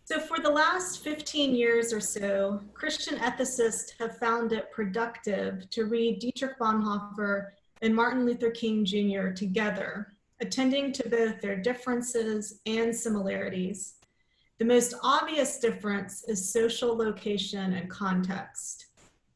So for the last 15 years or so, Christian ethicists have found it productive to read Dietrich Bonhoeffer and Martin Luther King Jr. together, attending to both their differences and similarities. The most obvious difference is social location and context.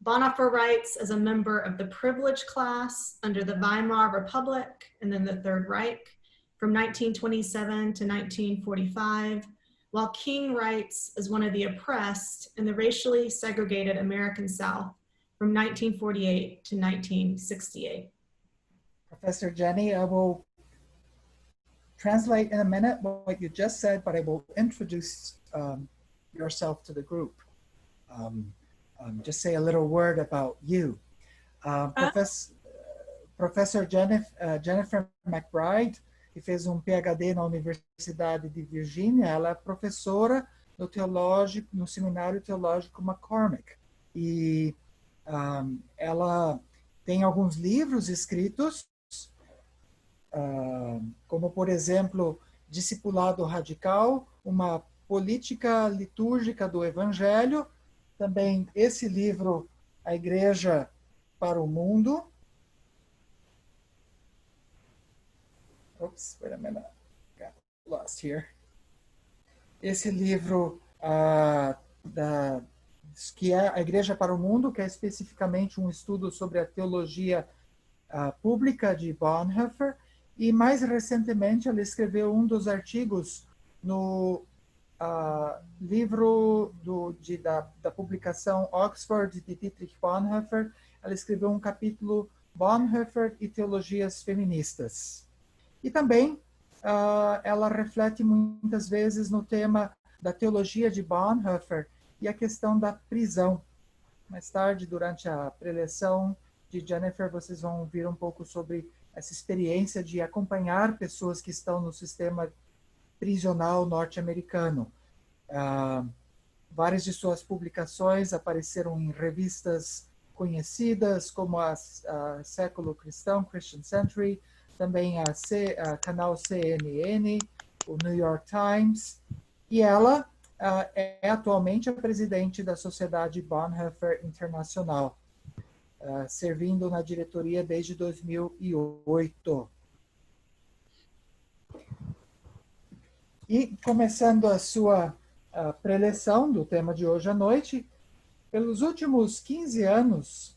Bonhoeffer writes as a member of the privileged class under the Weimar Republic and then the Third Reich from 1927 to 1945, while King writes as one of the oppressed in the racially segregated American South from 1948 to 1968. Professor Jenny, I will translate in a minute what you just said, but I will introduce yourself to the group. Just say a little word about you. Professor Jennifer McBride, que fez PhD na Universidade de Virgínia, ela é professora no Seminário Teológico McCormick. E ela tem alguns livros escritos, como, por exemplo, Discipulado Radical, uma política litúrgica do Evangelho, também esse livro, A Igreja para o Mundo. Oops, wait a minute, got lost here. Esse livro que é A Igreja para o Mundo, que é especificamente um estudo sobre a teologia pública de Bonhoeffer, e mais recentemente ela escreveu um dos artigos no livro da publicação Oxford de Dietrich Bonhoeffer. Ela escreveu um capítulo Bonhoeffer e Teologias Feministas. E também ela reflete muitas vezes no tema da teologia de Bonhoeffer e a questão da prisão. Mais tarde, durante a preleção de Jennifer, vocês vão ouvir um pouco sobre essa experiência de acompanhar pessoas que estão no sistema prisional norte-americano. Várias de suas publicações apareceram em revistas conhecidas, como a Século Cristão, Christian Century, também a canal CNN, o New York Times, e ela é atualmente a presidente da Sociedade Bonhoeffer Internacional, servindo na diretoria desde 2008. E começando a sua preleção do tema de hoje à noite, pelos últimos 15 anos,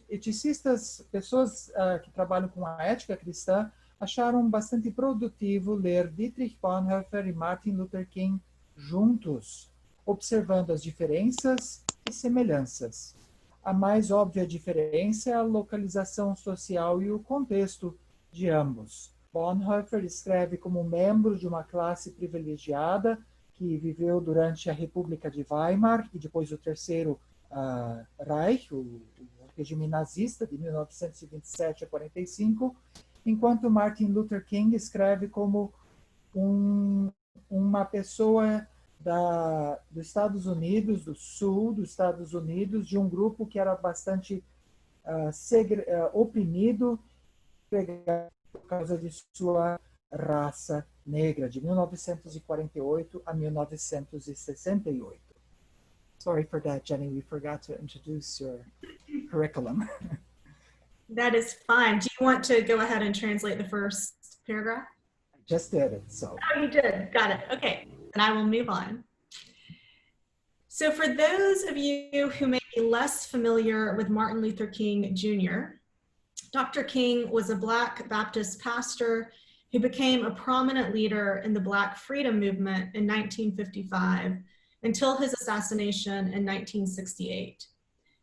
eticistas, pessoas que trabalham com a ética cristã, acharam bastante produtivo ler Dietrich Bonhoeffer e Martin Luther King juntos, observando as diferenças e semelhanças. A mais óbvia diferença é a localização social e o contexto de ambos. Bonhoeffer escreve como membro de uma classe privilegiada que viveu durante a República de Weimar e depois o Terceiro Reich, o regime nazista de 1927 a 45, enquanto Martin Luther King escreve como uma pessoa dos Estados Unidos, do sul dos Estados Unidos, de um grupo que era bastante oprimido por causa de sua raça negra, de 1948 a 1968. Sorry for that, Jenny. We forgot to introduce your curriculum. That is fine. Do you want to go ahead and translate the first paragraph? I just did it, so. Oh, you did. Got it. Okay. And I will move on. So for those of you who may be less familiar with Martin Luther King Jr., Dr. King was a Black Baptist pastor who became a prominent leader in the Black freedom movement in 1955 until his assassination in 1968.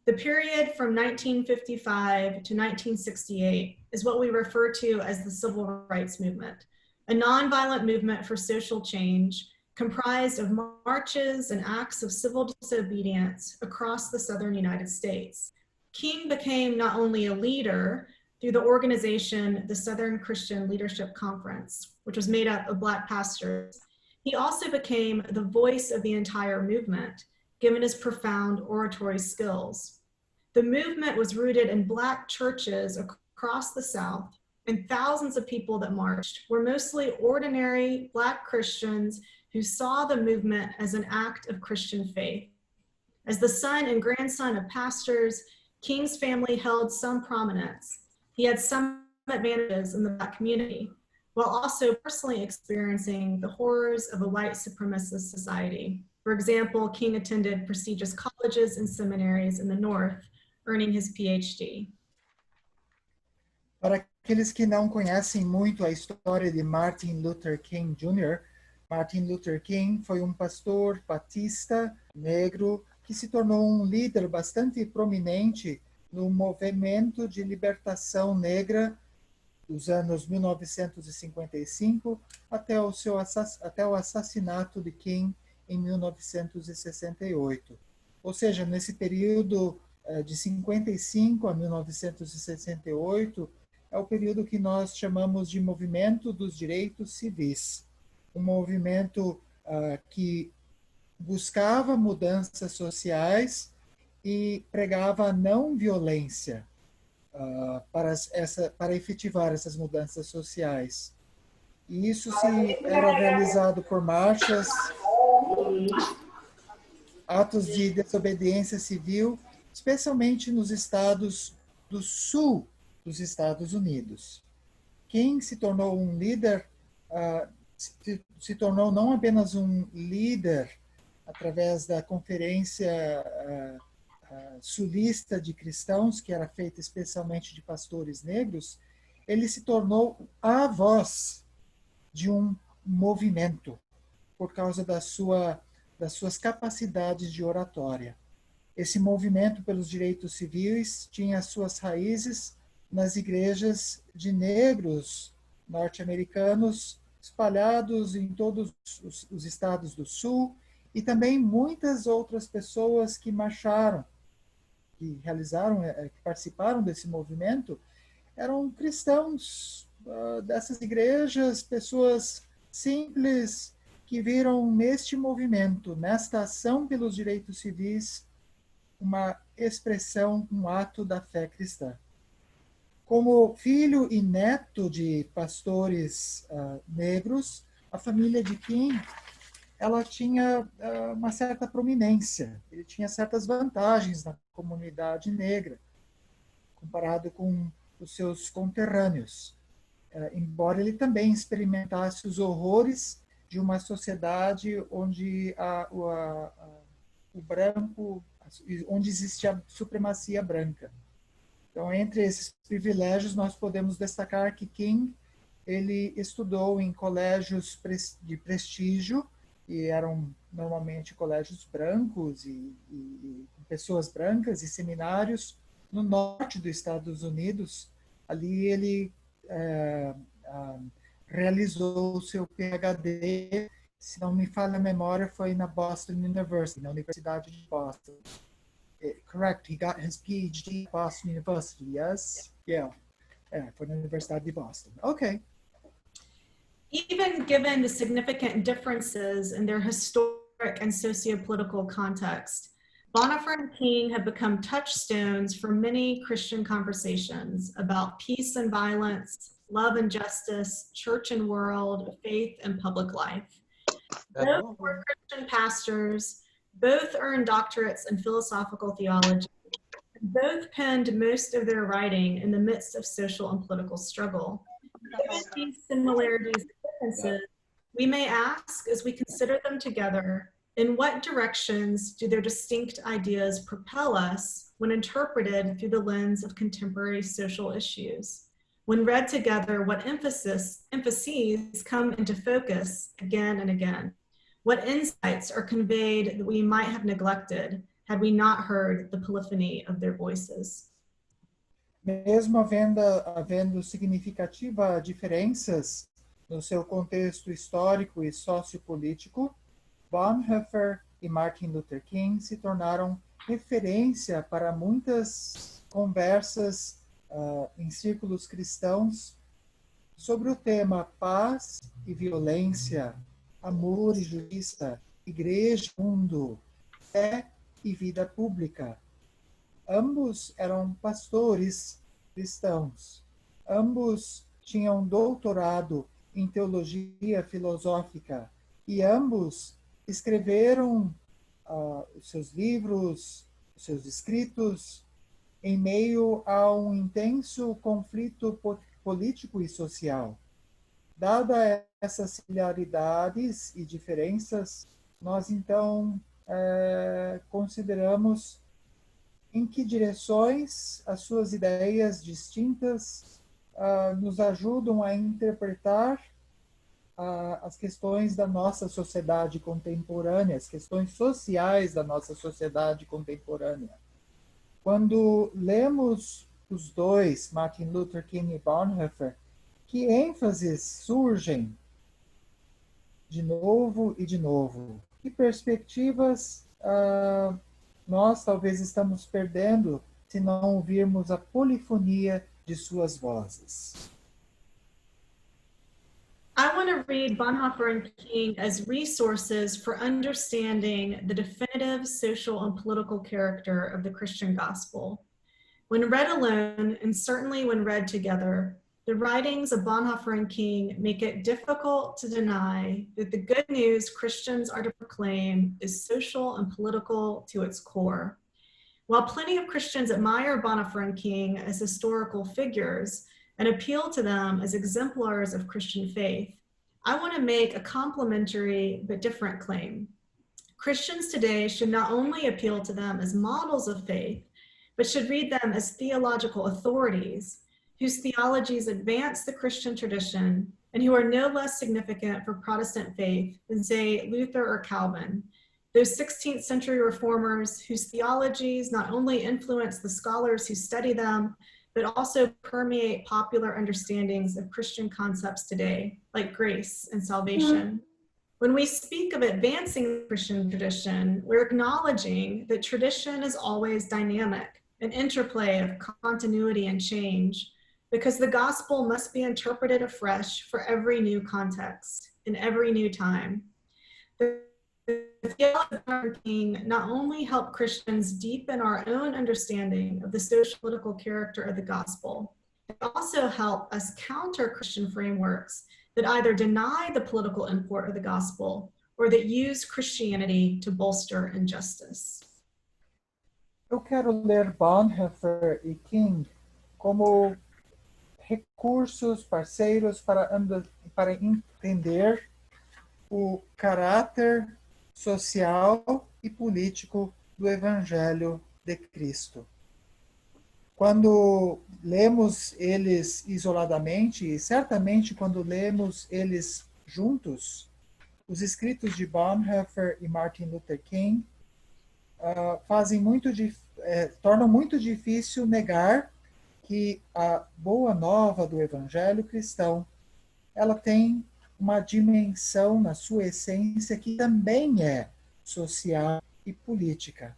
The period from 1955 to 1968 is what we refer to as the Civil Rights Movement, a nonviolent movement for social change comprised of marches and acts of civil disobedience across the southern United States. King became not only a leader through the organization, the Southern Christian Leadership Conference, which was made up of Black pastors, he also became the voice of the entire movement, given his profound oratory skills. The movement was rooted in Black churches across the South, and thousands of people that marched were mostly ordinary Black Christians who saw the movement as an act of Christian faith. As the son and grandson of pastors, King's family held some prominence. He had some advantages in the Black community, while also personally experiencing the horrors of a white supremacist society. For example, King attended prestigious colleges and seminaries in the North, earning his PhD. Para aqueles que não conhecem muito a história de Martin Luther King Jr., Martin Luther King foi um pastor batista negro que se tornou um líder bastante prominente no movimento de libertação negra dos anos 1955 até o assassinato de King em 1968. Ou seja, nesse período de 55 a 1968, é o período que nós chamamos de movimento dos direitos civis. Um movimento que buscava mudanças sociais e pregava a não violência para efetivar essas mudanças sociais. E isso era realizado por marchas, atos de desobediência civil, especialmente nos estados do sul dos Estados Unidos. King se tornou um líder, se tornou não apenas um líder através da conferência sulista de cristãos, que era feita especialmente de pastores negros, ele se tornou a voz de um movimento por causa das suas capacidades de oratória. Esse movimento pelos direitos civis tinha suas raízes nas igrejas de negros norte-americanos espalhados em todos os estados do sul e também muitas outras pessoas que marcharam, que participaram desse movimento, eram cristãos dessas igrejas, pessoas simples que viram neste movimento, nesta ação pelos direitos civis, uma expressão, um ato da fé cristã. Como filho e neto de pastores negros, a família de King, ela tinha uma certa prominência, ele tinha certas vantagens na comunidade negra, comparado com os seus conterrâneos, embora ele também experimentasse os horrores de uma sociedade onde o branco, onde existia a supremacia branca. Então, entre esses privilégios, nós podemos destacar que King, ele estudou em colégios de prestígio, e eram normalmente colégios brancos e pessoas brancas e seminários no norte dos Estados Unidos. Ali ele realizou o seu PhD, se não me falha a memória, foi na Boston University, na Universidade de Boston. Correct, he got his PhD at Boston University, yes? Yeah, foi na Universidade de Boston. Okay. Even given the significant differences in their historic and socio-political context, Bonhoeffer and King have become touchstones for many Christian conversations about peace and violence, love and justice, church and world, faith and public life. Both were Christian pastors, both earned doctorates in philosophical theology, and both penned most of their writing in the midst of social and political struggle. Given these similarities and differences, we may ask, as we consider them together, in what directions do their distinct ideas propel us when interpreted through the lens of contemporary social issues? When read together, what emphases come into focus again and again? What insights are conveyed that we might have neglected had we not heard the polyphony of their voices? Mesmo havendo significativas diferenças no seu contexto histórico e sociopolítico, Bonhoeffer e Martin Luther King se tornaram referência para muitas conversas em círculos cristãos sobre o tema paz e violência, amor e justiça, igreja e mundo, fé e vida pública. Ambos eram pastores cristãos. Ambos tinham doutorado em teologia filosófica e ambos escreveram os seus livros, os seus escritos, em meio a um intenso conflito político e social. Dada essas similaridades e diferenças, nós então consideramos em que direções as suas ideias distintas nos ajudam a interpretar as questões da nossa sociedade contemporânea, as questões sociais da nossa sociedade contemporânea. Quando lemos os dois, Martin Luther King e Bonhoeffer, que ênfases surgem de novo e de novo? Que perspectivas nós talvez estamos perdendo se não ouvirmos a polifonia de suas vozes? I want to read Bonhoeffer and King as resources for understanding the definitive social and political character of the Christian gospel. When read alone, and certainly when read together, the writings of Bonhoeffer and King make it difficult to deny that the good news Christians are to proclaim is social and political to its core. While plenty of Christians admire Bonhoeffer and King as historical figures and appeal to them as exemplars of Christian faith, I want to make a complementary but different claim. Christians today should not only appeal to them as models of faith, but should read them as theological authorities whose theologies advance the Christian tradition and who are no less significant for Protestant faith than, say, Luther or Calvin, those 16th century reformers whose theologies not only influence the scholars who study them, but also permeate popular understandings of Christian concepts today, like grace and salvation. When we speak of advancing the Christian tradition, we're acknowledging that tradition is always dynamic, an interplay of continuity and change, because the gospel must be interpreted afresh for every new context, in every new time. The theology of Martin King not only help Christians deepen our own understanding of the social political character of the gospel, they also help us counter Christian frameworks that either deny the political import of the gospel or that use Christianity to bolster injustice. Eu quero ler Bonhoeffer e King como recursos, parceiros para entender o caráter social e político do Evangelho de Cristo. Quando lemos eles isoladamente, e certamente quando lemos eles juntos, os escritos de Bonhoeffer e Martin Luther King tornam muito difícil negar que a boa nova do Evangelho cristão, ela tem uma dimensão na sua essência que também é social e política.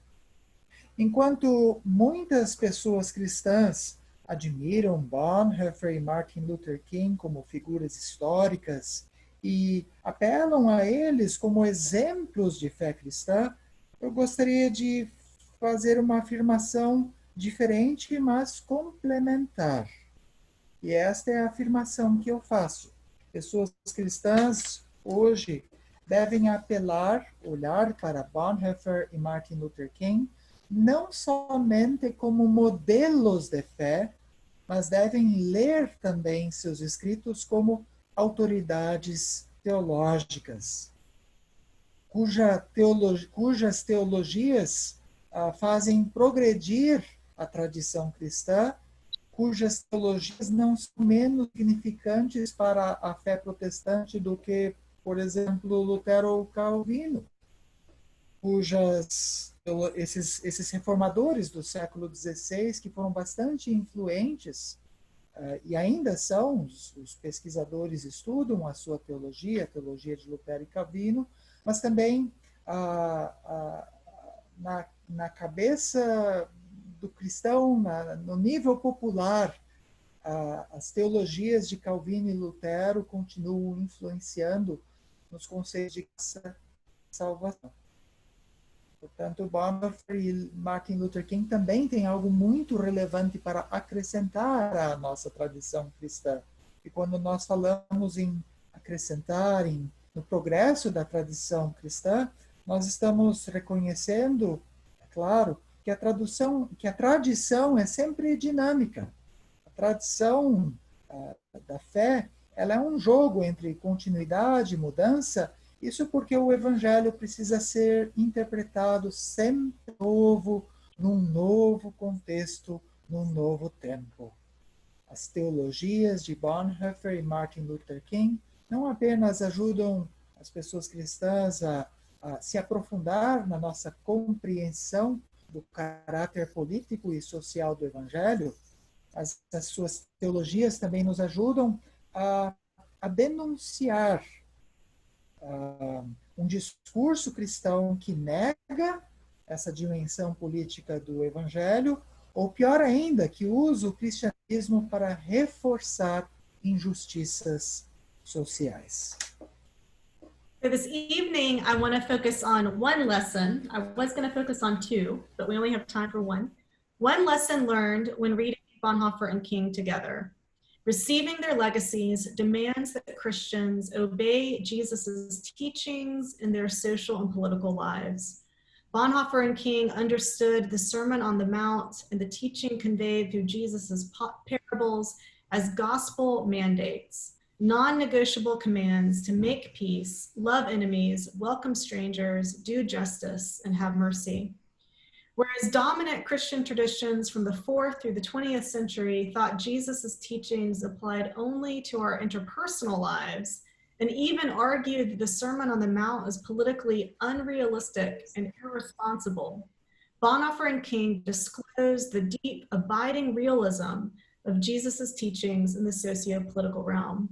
Enquanto muitas pessoas cristãs admiram Bonhoeffer e Martin Luther King como figuras históricas e apelam a eles como exemplos de fé cristã, eu gostaria de fazer uma afirmação diferente, mas complementar. E esta é a afirmação que eu faço. Pessoas cristãs hoje devem olhar para Bonhoeffer e Martin Luther King, não somente como modelos de fé, mas devem ler também seus escritos como autoridades teológicas, cujas teologias fazem progredir a tradição cristã, cujas teologias não são menos significantes para a fé protestante do que, por exemplo, Lutero ou Calvino, esses reformadores do século XVI, que foram bastante influentes, e ainda são, os pesquisadores estudam a sua teologia, a teologia de Lutero e Calvino, mas também na cabeça do cristão, no nível popular, as teologias de Calvino e Lutero continuam influenciando nos conceitos de salvação. Portanto, Bonhoeffer e Martin Luther King também têm algo muito relevante para acrescentar à nossa tradição cristã. E quando nós falamos em acrescentar, em no progresso da tradição cristã, nós estamos reconhecendo, é claro, que a tradição é sempre dinâmica. A tradição da fé, ela é um jogo entre continuidade e mudança. Isso porque o evangelho precisa ser interpretado sempre novo, num novo contexto, num novo tempo. As teologias de Bonhoeffer e Martin Luther King não apenas ajudam as pessoas cristãs a se aprofundar na nossa compreensão do caráter político e social do Evangelho, as suas teologias também nos ajudam a denunciar um discurso cristão que nega essa dimensão política do Evangelho, ou pior ainda, que usa o cristianismo para reforçar injustiças sociais. So this evening, I want to focus on one lesson. I was going to focus on two, but we only have time for one. One lesson learned when reading Bonhoeffer and King together. Receiving their legacies demands that Christians obey Jesus' teachings in their social and political lives. Bonhoeffer and King understood the Sermon on the Mount and the teaching conveyed through Jesus' parables as gospel mandates, non-negotiable commands to make peace, love enemies, welcome strangers, do justice, and have mercy. Whereas dominant Christian traditions from the 4th through the 20th century thought Jesus' teachings applied only to our interpersonal lives, and even argued that the Sermon on the Mount is politically unrealistic and irresponsible, Bonhoeffer and King disclosed the deep, abiding realism of Jesus' teachings in the socio-political realm.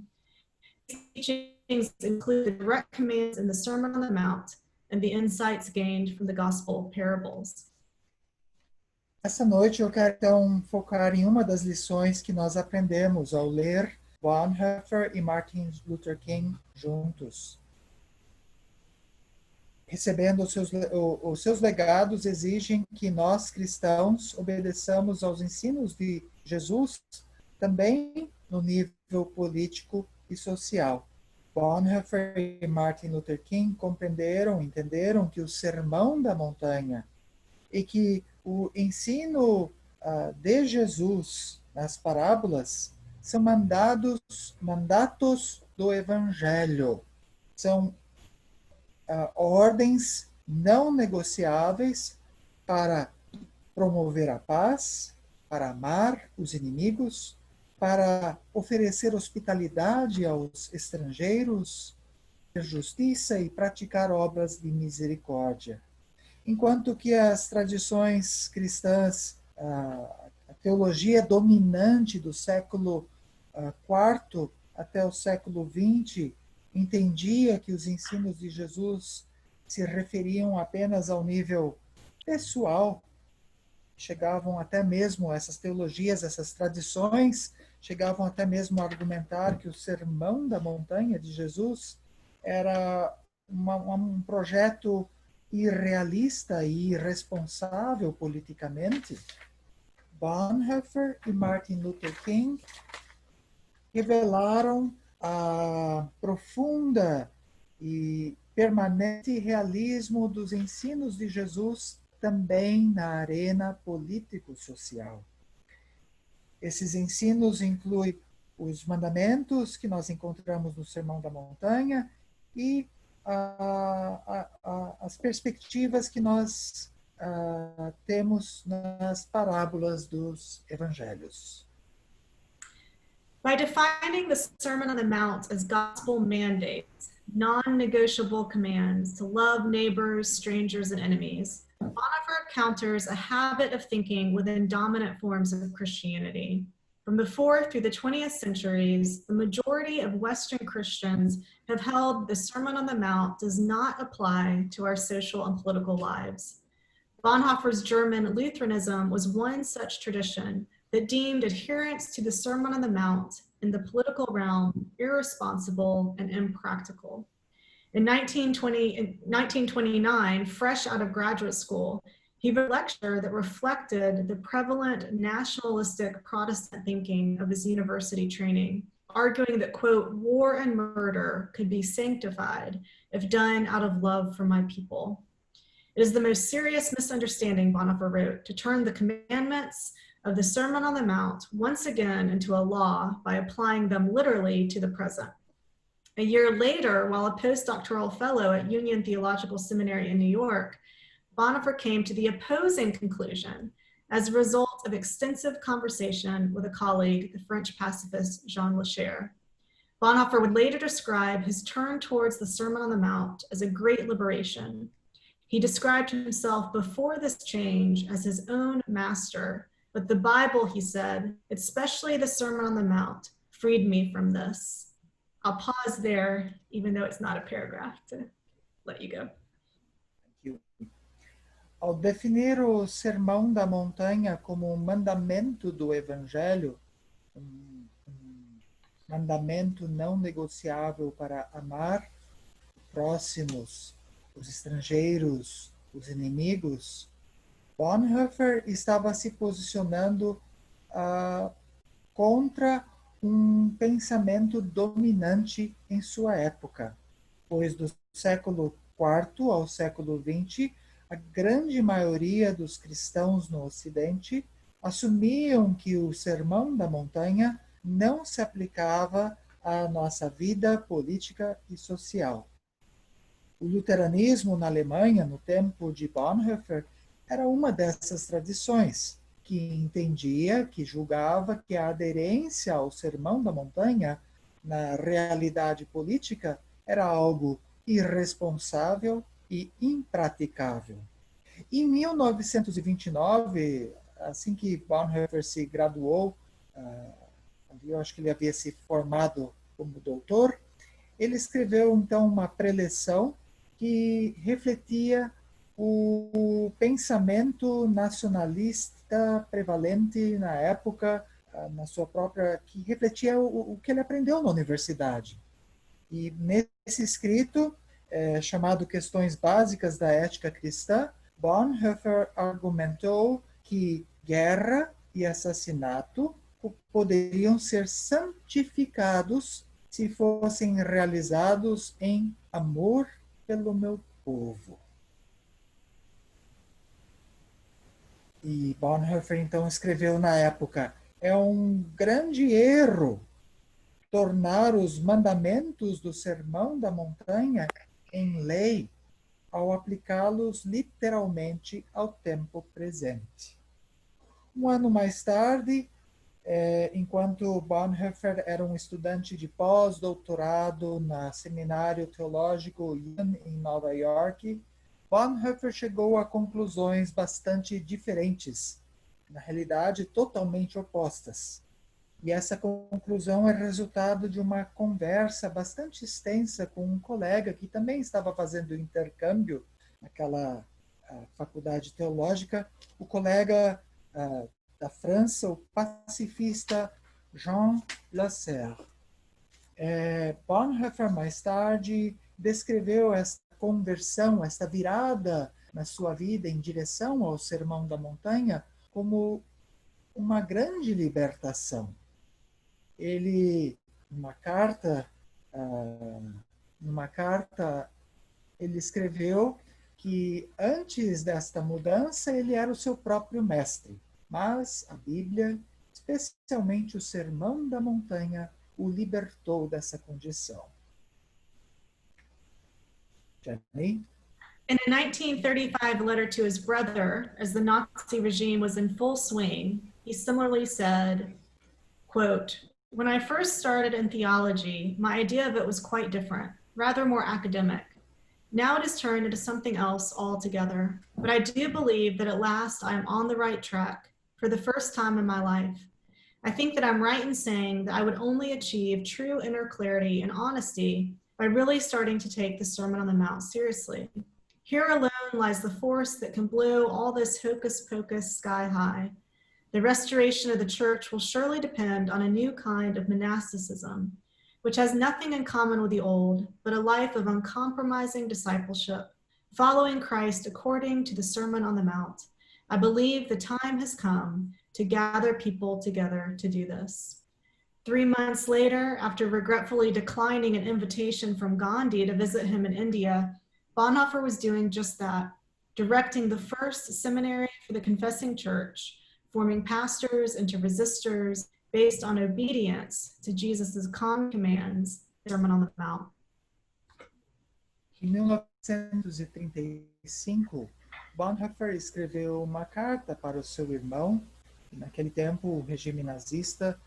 These teachings include the direct commands in the Sermon on the Mount and the insights gained from the gospel parables. Essa noite eu quero então focar em uma das lições que nós aprendemos ao ler Bonhoeffer e Martin Luther King juntos. Recebendo os seus legados exigem que nós cristãos obedeçamos aos ensinos de Jesus também no nível político e social. Bonhoeffer e Martin Luther King entenderam que o Sermão da Montanha e que o ensino de Jesus nas parábolas são mandatos do Evangelho. São ordens não negociáveis para promover a paz, para amar os inimigos, para oferecer hospitalidade aos estrangeiros, ter justiça e praticar obras de misericórdia. Enquanto que as tradições cristãs, a teologia dominante do século IV até o século XX, entendia que os ensinos de Jesus se referiam apenas ao nível pessoal, chegavam até mesmo, essas teologias, essas tradições, chegavam até mesmo a argumentar que o Sermão da Montanha de Jesus era um projeto irrealista e irresponsável politicamente. Bonhoeffer e Martin Luther King revelaram a profunda e permanente realismo dos ensinos de Jesus também na arena político-social. Esses ensinos incluem os mandamentos que nós encontramos no Sermão da Montanha e as perspectivas que nós temos nas parábolas dos evangelhos. By defining the Sermon on the Mount as gospel mandates, non-negotiable commands to love neighbors, strangers, and enemies, Bonhoeffer counters a habit of thinking within dominant forms of Christianity. From the 4th through the 20th centuries, the majority of Western Christians have held the Sermon on the Mount does not apply to our social and political lives. Bonhoeffer's German Lutheranism was one such tradition that deemed adherence to the Sermon on the Mount in the political realm irresponsible and impractical. In 1929, fresh out of graduate school, he wrote a lecture that reflected the prevalent nationalistic Protestant thinking of his university training arguing that, quote, war and murder could be sanctified if done out of love for my people. It is the most serious misunderstanding, Bonhoeffer wrote, to turn the commandments of the Sermon on the Mount once again into a law by applying them literally to the present. A year later, while a postdoctoral fellow at Union Theological Seminary in New York, Bonhoeffer came to the opposing conclusion as a result of extensive conversation with a colleague, the French pacifist Jean Lecher. Bonhoeffer would later describe his turn towards the Sermon on the Mount as a great liberation. He described himself before this change as his own master, but the Bible, he said, especially the Sermon on the Mount, freed me from this. I'll pause there, even though it's not a paragraph, to let you go. Thank you. Ao definir o Sermão da Montanha como um mandamento do Evangelho, mandamento não negociável para amar próximos, os estrangeiros, os inimigos, Bonhoeffer estava se posicionando contra um pensamento dominante em sua época, pois do século IV ao século XX, a grande maioria dos cristãos no Ocidente assumiam que o Sermão da Montanha não se aplicava à nossa vida política e social. O luteranismo na Alemanha, no tempo de Bonhoeffer, era uma dessas tradições, que entendia, que julgava que a aderência ao Sermão da Montanha na realidade política era algo irresponsável e impraticável. Em 1929, assim que Bonhoeffer se graduou, eu acho que ele havia se formado como doutor, ele escreveu então uma preleção que refletia o pensamento nacionalista prevalente na época, na sua própria, que refletia o que ele aprendeu na universidade. E nesse escrito, chamado Questões Básicas da Ética Cristã, Bonhoeffer argumentou que guerra e assassinato poderiam ser santificados se fossem realizados em amor pelo meu povo. E Bonhoeffer então escreveu na época: é um grande erro tornar os mandamentos do Sermão da Montanha em lei ao aplicá-los literalmente ao tempo presente. Um ano mais tarde, enquanto Bonhoeffer era um estudante de pós-doutorado no Seminário Teológico Union em Nova York, Bonhoeffer chegou a conclusões bastante diferentes, na realidade totalmente opostas. E essa conclusão é resultado de uma conversa bastante extensa com um colega que também estava fazendo intercâmbio naquela faculdade teológica, o colega da França, o pacifista Jean Lasserre. Bonhoeffer, mais tarde, descreveu esta conversão, esta virada na sua vida em direção ao Sermão da Montanha como uma grande libertação. Ele, numa carta, ele escreveu que antes desta mudança ele era o seu próprio mestre, mas a Bíblia, especialmente o Sermão da Montanha, o libertou dessa condição. Jenny? In a 1935 letter to his brother, as the Nazi regime was in full swing, he similarly said, quote, "When I first started in theology, my idea of it was quite different, rather more academic. Now it has turned into something else altogether. But I do believe that at last I am on the right track for the first time in my life. I think that I'm right in saying that I would only achieve true inner clarity and honesty by really starting to take the Sermon on the Mount seriously. Here alone lies the force that can blow all this hocus pocus sky high. The restoration of the church will surely depend on a new kind of monasticism, which has nothing in common with the old, but a life of uncompromising discipleship, following Christ according to the Sermon on the Mount. I believe the time has come to gather people together to do this." 3 months later, after regretfully declining an invitation from Gandhi to visit him in India, Bonhoeffer was doing just that, directing the first seminary for the confessing church, forming pastors into resistors based on obedience to Jesus' calm commands, Sermon on the Mount. Em 1935, Bonhoeffer escreveu uma carta para o seu irmão. Naquele tempo, o regime nazista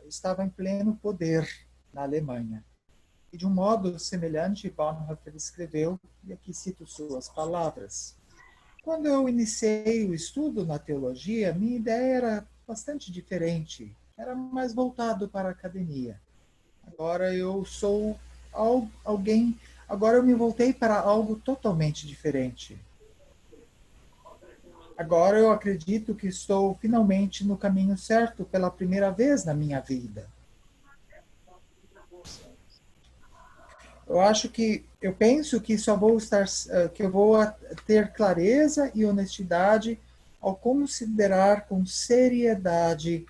estava em pleno poder na Alemanha. E de um modo semelhante, Bonhoeffer escreveu, e aqui cito suas palavras: quando eu iniciei o estudo na teologia, minha ideia era bastante diferente, era mais voltado para a academia. Agora eu sou alguém, agora eu me voltei para algo totalmente diferente. Agora eu acredito que estou finalmente no caminho certo pela primeira vez na minha vida. Eu penso que que eu vou ter clareza e honestidade ao considerar com seriedade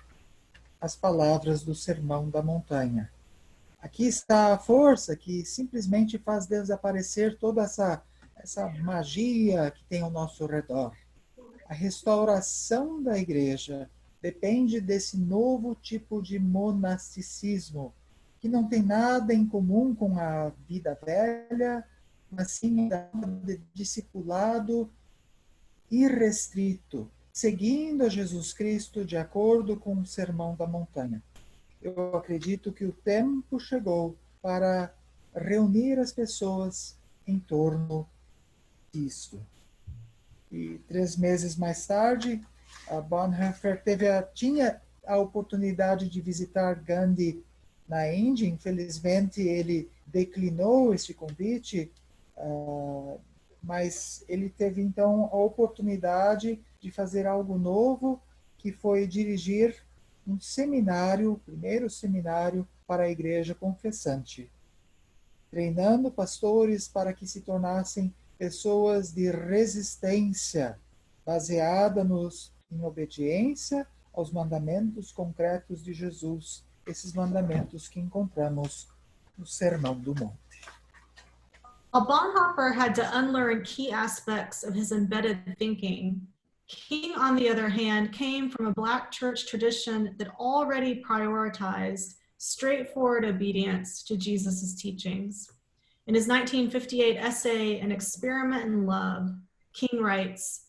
as palavras do Sermão da Montanha. Aqui está a força que simplesmente faz desaparecer toda essa magia que tem ao nosso redor. A restauração da igreja depende desse novo tipo de monasticismo, que não tem nada em comum com a vida velha, mas sim de discipulado irrestrito, seguindo a Jesus Cristo de acordo com o Sermão da Montanha. Eu acredito que o tempo chegou para reunir as pessoas em torno disto. E 3 meses mais tarde, Bonhoeffer tinha a oportunidade de visitar Gandhi na Índia. Infelizmente, ele declinou este convite, mas ele teve então a oportunidade de fazer algo novo, que foi dirigir um seminário, o primeiro seminário para a igreja confessante, treinando pastores para que se tornassem pessoas de resistência, baseada em obediência aos mandamentos concretos de Jesus, esses mandamentos que encontramos no Sermão do Monte. While Bonhoeffer had to unlearn key aspects of his embedded thinking, King, on the other hand, came from a Black church tradition that already prioritized straightforward obedience to Jesus' teachings. In his 1958 essay, An Experiment in Love, King writes,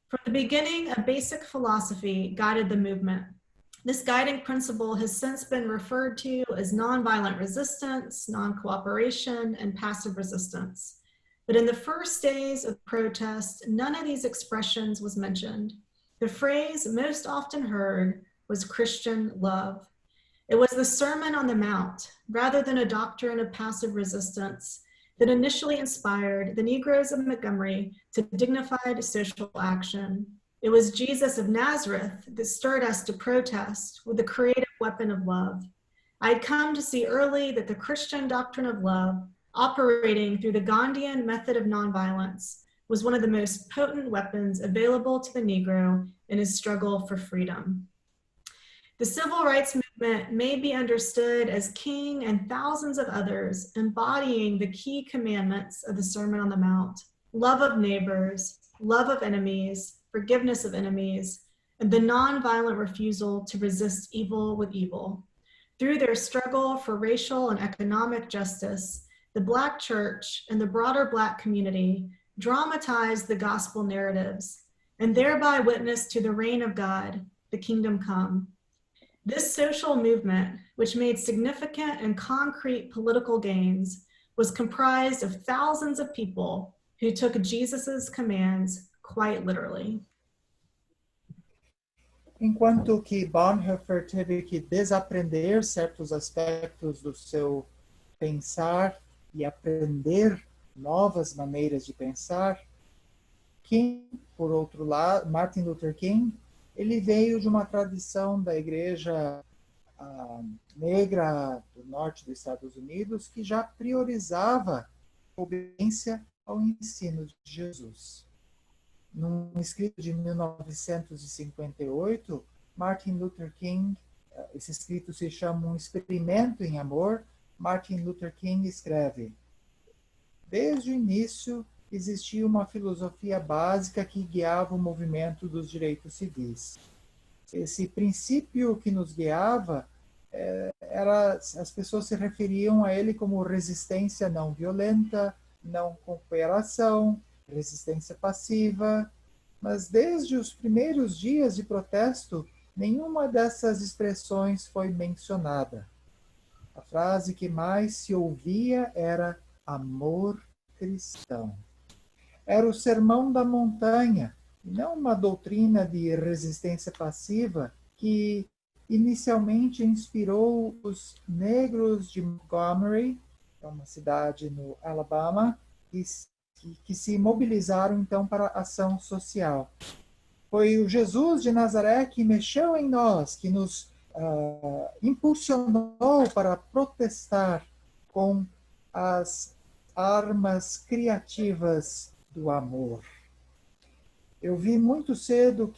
"From the beginning, a basic philosophy guided the movement. This guiding principle has since been referred to as nonviolent resistance, non-cooperation, and passive resistance. But in the first days of protest, none of these expressions was mentioned. The phrase most often heard was Christian love. It was the Sermon on the Mount, rather than a doctrine of passive resistance, that initially inspired the Negroes of Montgomery to dignified social action. It was Jesus of Nazareth that stirred us to protest with the creative weapon of love. I had come to see early that the Christian doctrine of love, operating through the Gandhian method of nonviolence, was one of the most potent weapons available to the Negro in his struggle for freedom." The civil rights movement may be understood as King and thousands of others embodying the key commandments of the Sermon on the Mount: love of neighbors, love of enemies, forgiveness of enemies, and the nonviolent refusal to resist evil with evil. Through their struggle for racial and economic justice, the Black church and the broader Black community dramatized the gospel narratives and thereby witnessed to the reign of God, the kingdom come. This social movement, which made significant and concrete political gains, was comprised of thousands of people who took Jesus's commands quite literally. Enquanto que Bonhoeffer teve que desaprender certos aspectos do seu pensar e aprender novas maneiras de pensar, King, por outro lado, Martin Luther King, ele veio de uma tradição da igreja negra do norte dos Estados Unidos que já priorizava a obediência ao ensino de Jesus. Num escrito de 1958, Martin Luther King esse escrito se chama Um Experimento em Amor, Martin Luther King escreve: desde o início existia uma filosofia básica que guiava o movimento dos direitos civis. Esse princípio que nos guiava as pessoas se referiam a ele como resistência não violenta, não cooperação, resistência passiva, mas desde os primeiros dias de protesto, nenhuma dessas expressões foi mencionada. A frase que mais se ouvia era amor cristão. Era o sermão da montanha, e não uma doutrina de resistência passiva que inicialmente inspirou os negros de Montgomery, é uma cidade no Alabama, que se mobilizaram então para a ação social. Foi o Jesus de Nazaré que mexeu em nós, que nos impulsionou para protestar com as armas criativas do amor. Eu vi muito cedo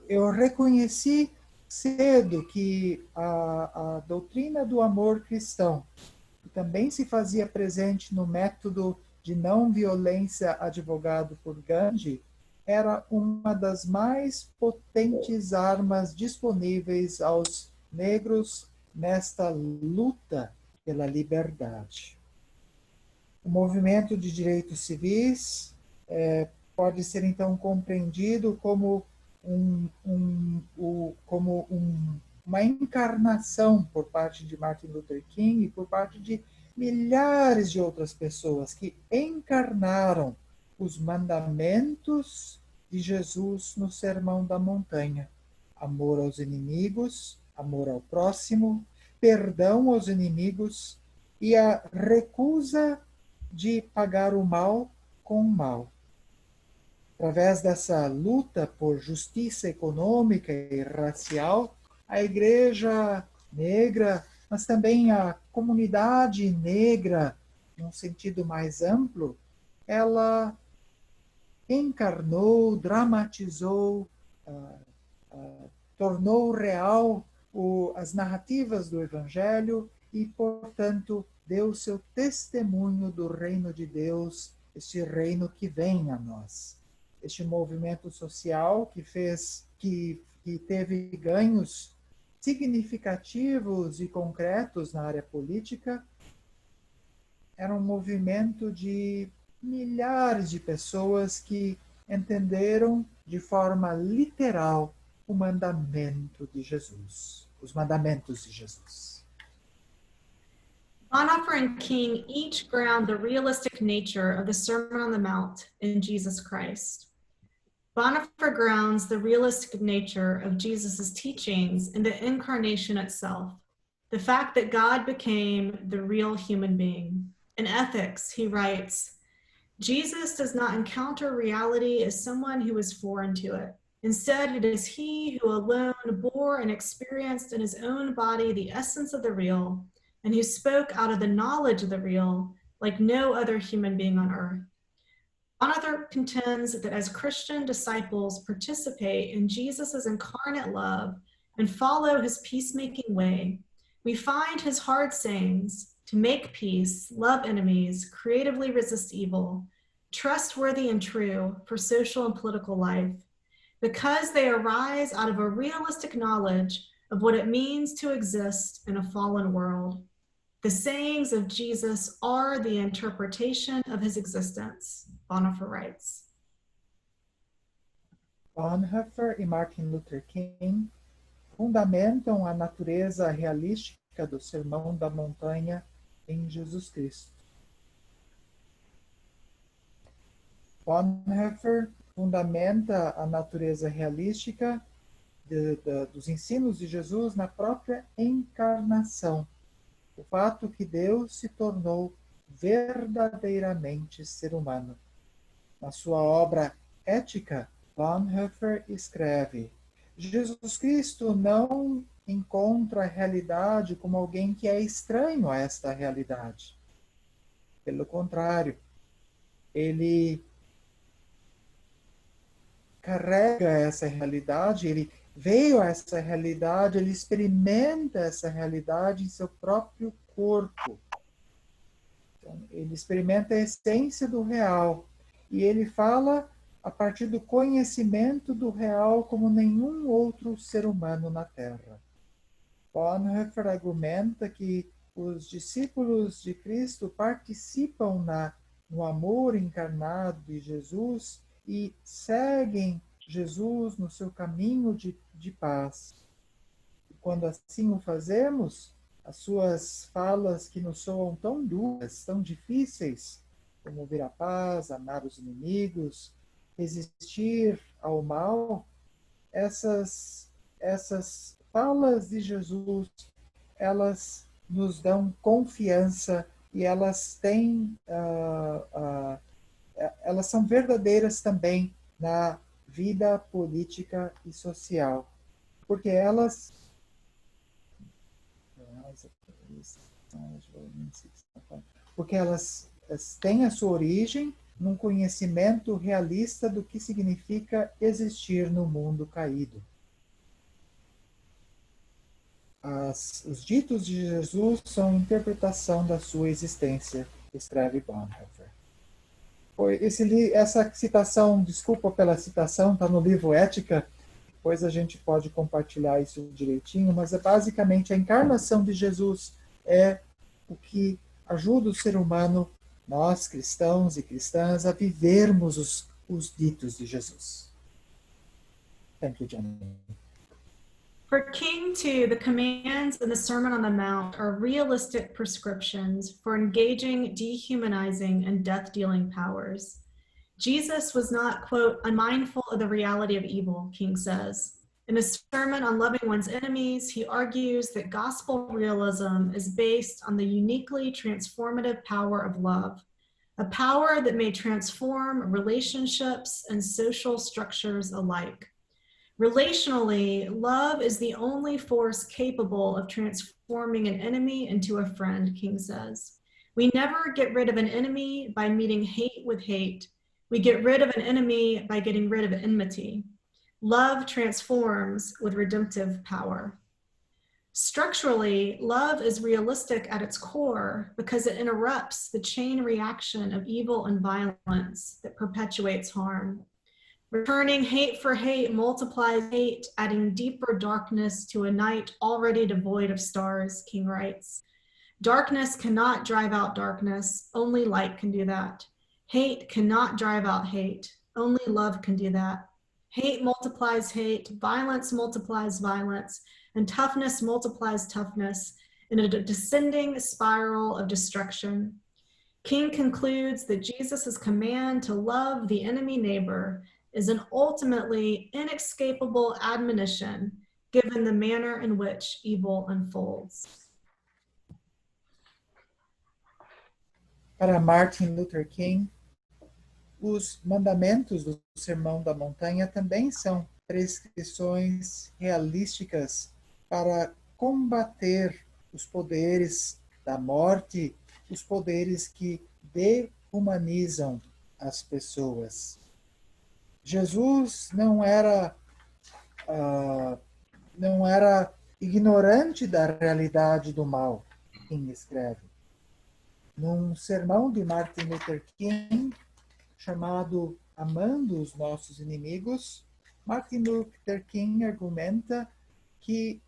eu reconheci cedo que a doutrina do amor cristão, que também se fazia presente no método de não violência advogado por Gandhi, era uma das mais potentes armas disponíveis aos negros nesta luta pela liberdade. O movimento de direitos civis pode ser então compreendido como uma encarnação por parte de Martin Luther King e por parte de milhares de outras pessoas que encarnaram os mandamentos de Jesus no Sermão da Montanha. Amor aos inimigos, amor ao próximo, perdão aos inimigos e a recusa de pagar o mal com o mal. Através dessa luta por justiça econômica e racial, a Igreja negra, mas também a comunidade negra, num sentido mais amplo, ela encarnou, dramatizou, tornou real as narrativas do Evangelho e, portanto, deu seu testemunho do reino de Deus, este reino que vem a nós. Este movimento social que teve ganhos significativos e concretos na área política, era um movimento de milhares de pessoas que entenderam de forma literal o mandamento de Jesus, os mandamentos de Jesus. Bonhoeffer and King each ground the realistic nature of the Sermon on the Mount in Jesus Christ. Bonhoeffer grounds the realistic nature of Jesus' teachings in the incarnation itself, the fact that God became the real human being. In Ethics, he writes, Jesus does not encounter reality as someone who is foreign to it. Instead, it is he who alone bore and experienced in his own body the essence of the real, and who spoke out of the knowledge of the real like no other human being on earth. Bonhoeffer contends that as Christian disciples participate in Jesus' incarnate love and follow his peacemaking way, we find his hard sayings to make peace, love enemies, creatively resist evil, trustworthy and true for social and political life, because they arise out of a realistic knowledge of what it means to exist in a fallen world. The sayings of Jesus are the interpretation of his existence, Bonhoeffer writes. Bonhoeffer e Martin Luther King fundamentam a natureza realística do Sermão da Montanha em Jesus Cristo. Bonhoeffer fundamenta a natureza realística dos ensinos de Jesus na própria encarnação. O fato que Deus se tornou verdadeiramente ser humano. Na sua obra Ética, Bonhoeffer escreve: Jesus Cristo não encontra a realidade como alguém que é estranho a esta realidade. Pelo contrário, ele carrega essa realidade, ele veio a essa realidade, ele experimenta essa realidade em seu próprio corpo. Então, ele experimenta a essência do real. E ele fala a partir do conhecimento do real como nenhum outro ser humano na Terra. Bonhoeffer argumenta que os discípulos de Cristo participam no amor encarnado de Jesus e seguem Jesus no seu caminho de paz. E quando assim o fazemos, as suas falas que nos soam tão duras, tão difíceis, como vir a paz, amar os inimigos, resistir ao mal, essas falas de Jesus, elas nos dão confiança e elas têm, elas são verdadeiras também na vida política e social, porque elas têm a sua origem num conhecimento realista do que significa existir no mundo caído. Os ditos de Jesus são interpretação da sua existência, escreve Bonhoeffer. Essa citação, desculpa pela citação, está no livro Ética, depois a gente pode compartilhar isso direitinho, mas é basicamente a encarnação de Jesus é o que ajuda o ser humano, nós cristãos e cristãs, a vivermos os ditos de Jesus. Thank you, Jenny. For King too, the commands in the Sermon on the Mount are realistic prescriptions for engaging dehumanizing and death-dealing powers. Jesus was not, quote, unmindful of the reality of evil, King says. In his sermon on loving one's enemies, he argues that gospel realism is based on the uniquely transformative power of love, a power that may transform relationships and social structures alike. Relationally, love is the only force capable of transforming an enemy into a friend, King says. We never get rid of an enemy by meeting hate with hate. We get rid of an enemy by getting rid of enmity. Love transforms with redemptive power. Structurally, love is realistic at its core because it interrupts the chain reaction of evil and violence that perpetuates harm. Returning hate for hate multiplies hate, adding deeper darkness to a night already devoid of stars, King writes. Darkness cannot drive out darkness, only light can do that. Hate cannot drive out hate, only love can do that. Hate multiplies hate, violence multiplies violence, and toughness multiplies toughness in a descending spiral of destruction. King concludes that Jesus' command to love the enemy neighbor is an ultimately inescapable admonition given the manner in which evil unfolds. Para Martin Luther King, os mandamentos do Sermão da Montanha também são prescrições realísticas para combater os poderes da morte, os poderes que dehumanizam as pessoas. Jesus não era ignorante da realidade do mal, King escreve. Num sermão de Martin Luther King, chamado Amando os Nossos Inimigos, Martin Luther King argumenta que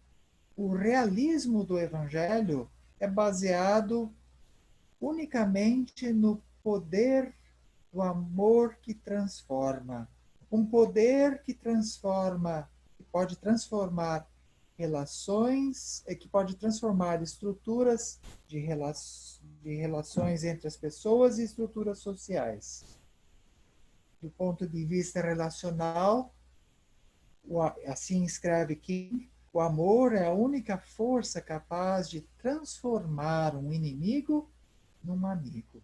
o realismo do Evangelho é baseado unicamente no poder do amor que transforma. Um poder que transforma, que pode transformar relações, que pode transformar estruturas de relações entre as pessoas e estruturas sociais. Do ponto de vista relacional, assim escreve King, o amor é a única força capaz de transformar um inimigo num amigo.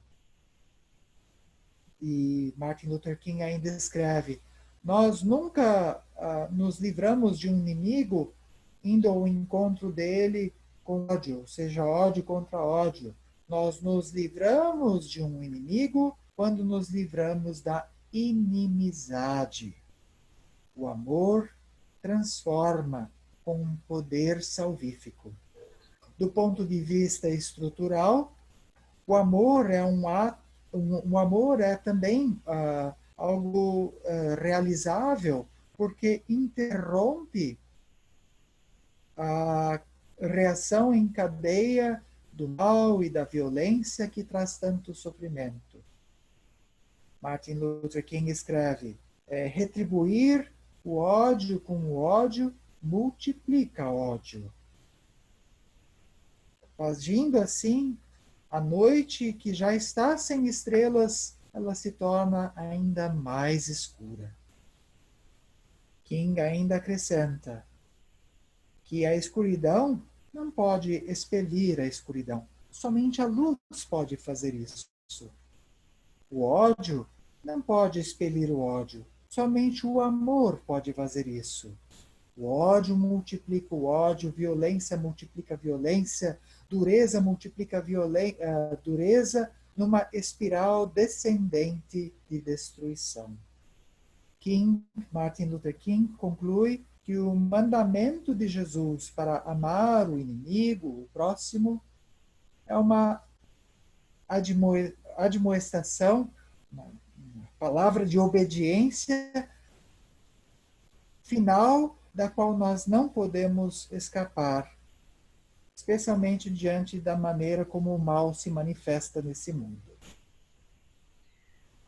E Martin Luther King ainda escreve, nós nunca nos livramos de um inimigo indo ao encontro dele com ódio, ou seja, ódio contra ódio. Nós nos livramos de um inimigo quando nos livramos da inimizade. O amor transforma com um poder salvífico. Do ponto de vista estrutural, o amor é um ato, o amor é também algo realizável, porque interrompe a reação em cadeia do mal e da violência que traz tanto sofrimento. Martin Luther King escreve: retribuir o ódio com o ódio multiplica ódio. Agindo assim, a noite que já está sem estrelas, ela se torna ainda mais escura. King ainda acrescenta que a escuridão não pode expelir a escuridão. Somente a luz pode fazer isso. O ódio não pode expelir o ódio. Somente o amor pode fazer isso. O ódio multiplica o ódio, violência multiplica violência, dureza multiplica dureza numa espiral descendente de destruição. Martin Luther King conclui que o mandamento de Jesus para amar o inimigo, o próximo, é uma admoestação, uma palavra de obediência final da qual nós não podemos escapar, especialmente diante da maneira como o mal se manifesta nesse mundo.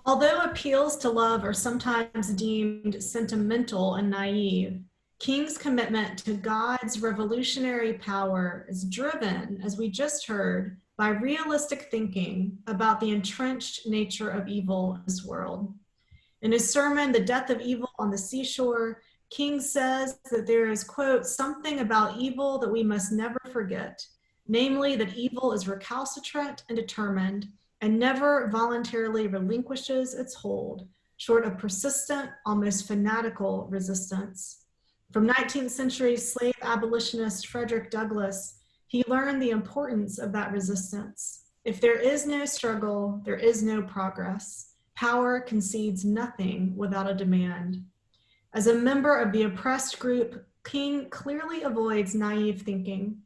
Although appeals to love are sometimes deemed sentimental and naive, King's commitment to God's revolutionary power is driven, as we just heard, by realistic thinking about the entrenched nature of evil in this world. In his sermon, The Death of Evil on the Seashore, King says that there is, quote, something about evil that we must never forget, namely that evil is recalcitrant and determined and never voluntarily relinquishes its hold, short of persistent, almost fanatical resistance. From 19th century slave abolitionist Frederick Douglass, he learned the importance of that resistance. If there is no struggle, there is no progress. Power concedes nothing without a demand. As a member of the oppressed group, King clearly avoids naive thinking.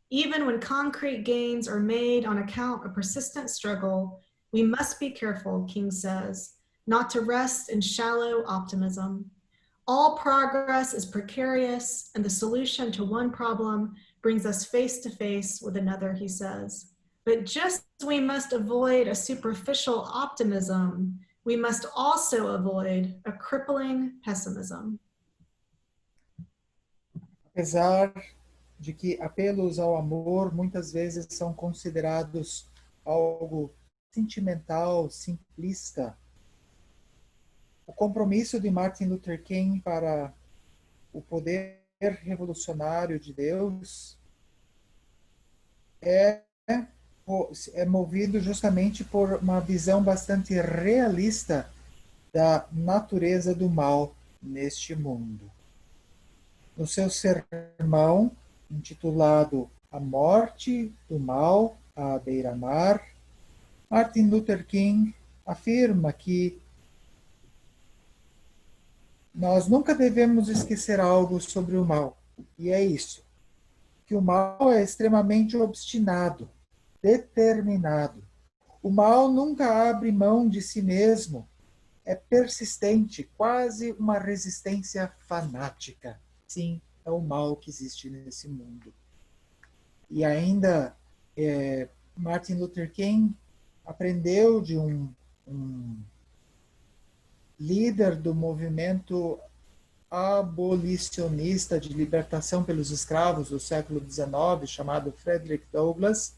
Even when concrete gains are made on account of persistent struggle, we must be careful, King says, not to rest in shallow optimism. All progress is precarious, and the solution to one problem brings us face to face with another, he says. But just as we must avoid a superficial optimism, we must also avoid a crippling pessimism. Apesar de que apelos ao amor muitas vezes são considerados algo sentimental, simplista, o compromisso de Martin Luther King para o poder revolucionário de Deus é movido justamente por uma visão bastante realista da natureza do mal neste mundo. No seu sermão, intitulado A Morte do Mal à Beira-Mar, Martin Luther King afirma que nós nunca devemos esquecer algo sobre o mal, e é isso, que o mal é extremamente obstinado, determinado. O mal nunca abre mão de si mesmo, é persistente, quase uma resistência fanática. Sim, é o mal que existe nesse mundo. E ainda, Martin Luther King aprendeu de um líder do movimento abolicionista de libertação pelos escravos do século XIX, chamado Frederick Douglass.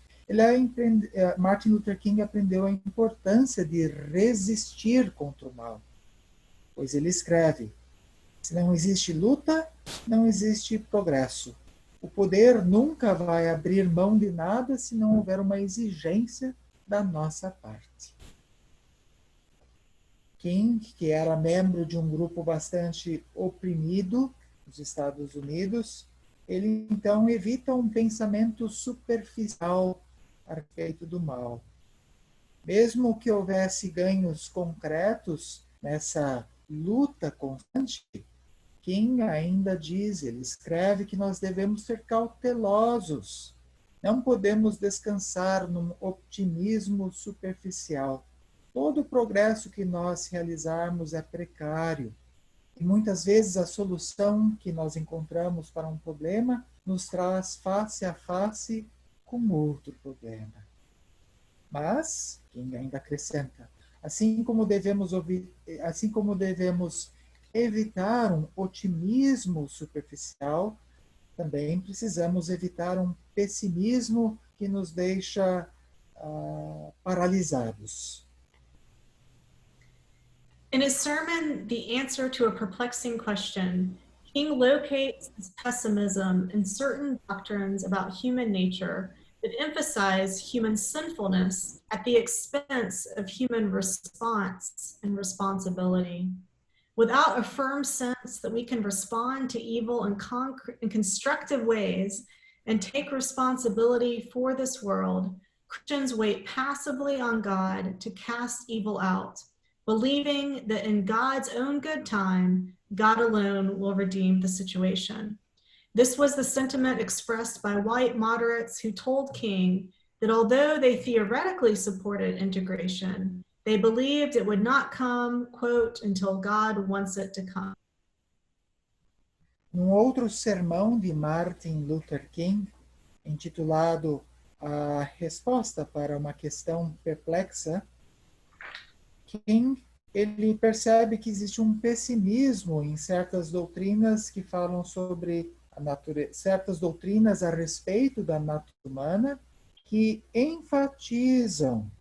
Martin Luther King aprendeu a importância de resistir contra o mal, pois ele escreve: se não existe luta, não existe progresso. O poder nunca vai abrir mão de nada se não houver uma exigência da nossa parte. King, que era membro de um grupo bastante oprimido nos Estados Unidos, ele então evita um pensamento superficial a respeito do mal. Mesmo que houvesse ganhos concretos nessa luta constante, King ainda diz, ele escreve que nós devemos ser cautelosos. Não podemos descansar num optimismo superficial. Todo o progresso que nós realizarmos é precário. E muitas vezes a solução que nós encontramos para um problema nos traz face a face com outro problema. Mas, King ainda acrescenta, assim como devemos evitar um otimismo superficial, também precisamos evitar um pessimismo que nos deixa paralisados. In his sermon, The Answer to a Perplexing Question, King locates his pessimism in certain doctrines about human nature that emphasize human sinfulness at the expense of human response and responsibility. Without a firm sense that we can respond to evil in constructive ways and take responsibility for this world, Christians wait passively on God to cast evil out, believing that in God's own good time, God alone will redeem the situation. This was the sentiment expressed by white moderates who told King that although they theoretically supported integration, they believed it would not come, quote, until God wants it to come. Outro sermão de Martin Luther King, intitulado A Resposta para uma Questão Perplexa, King, ele percebe que existe um pessimismo em certas doutrinas que falam sobre a natureza, certas doutrinas a respeito da natureza humana, que enfatizam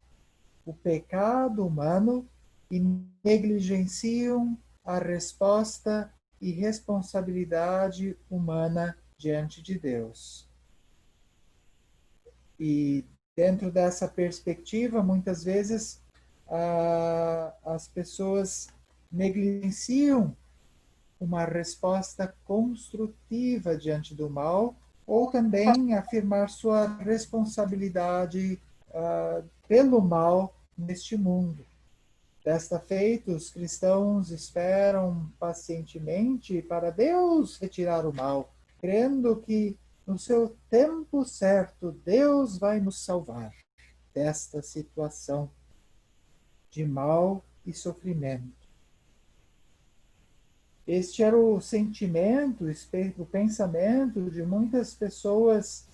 o pecado humano e negligenciam a resposta e responsabilidade humana diante de Deus. E dentro dessa perspectiva, muitas vezes as pessoas negligenciam uma resposta construtiva diante do mal, ou também afirmar sua responsabilidade pelo mal neste mundo. Desta feita, os cristãos esperam pacientemente para Deus retirar o mal, crendo que no seu tempo certo Deus vai nos salvar desta situação de mal e sofrimento. Este era o sentimento, o pensamento de muitas pessoas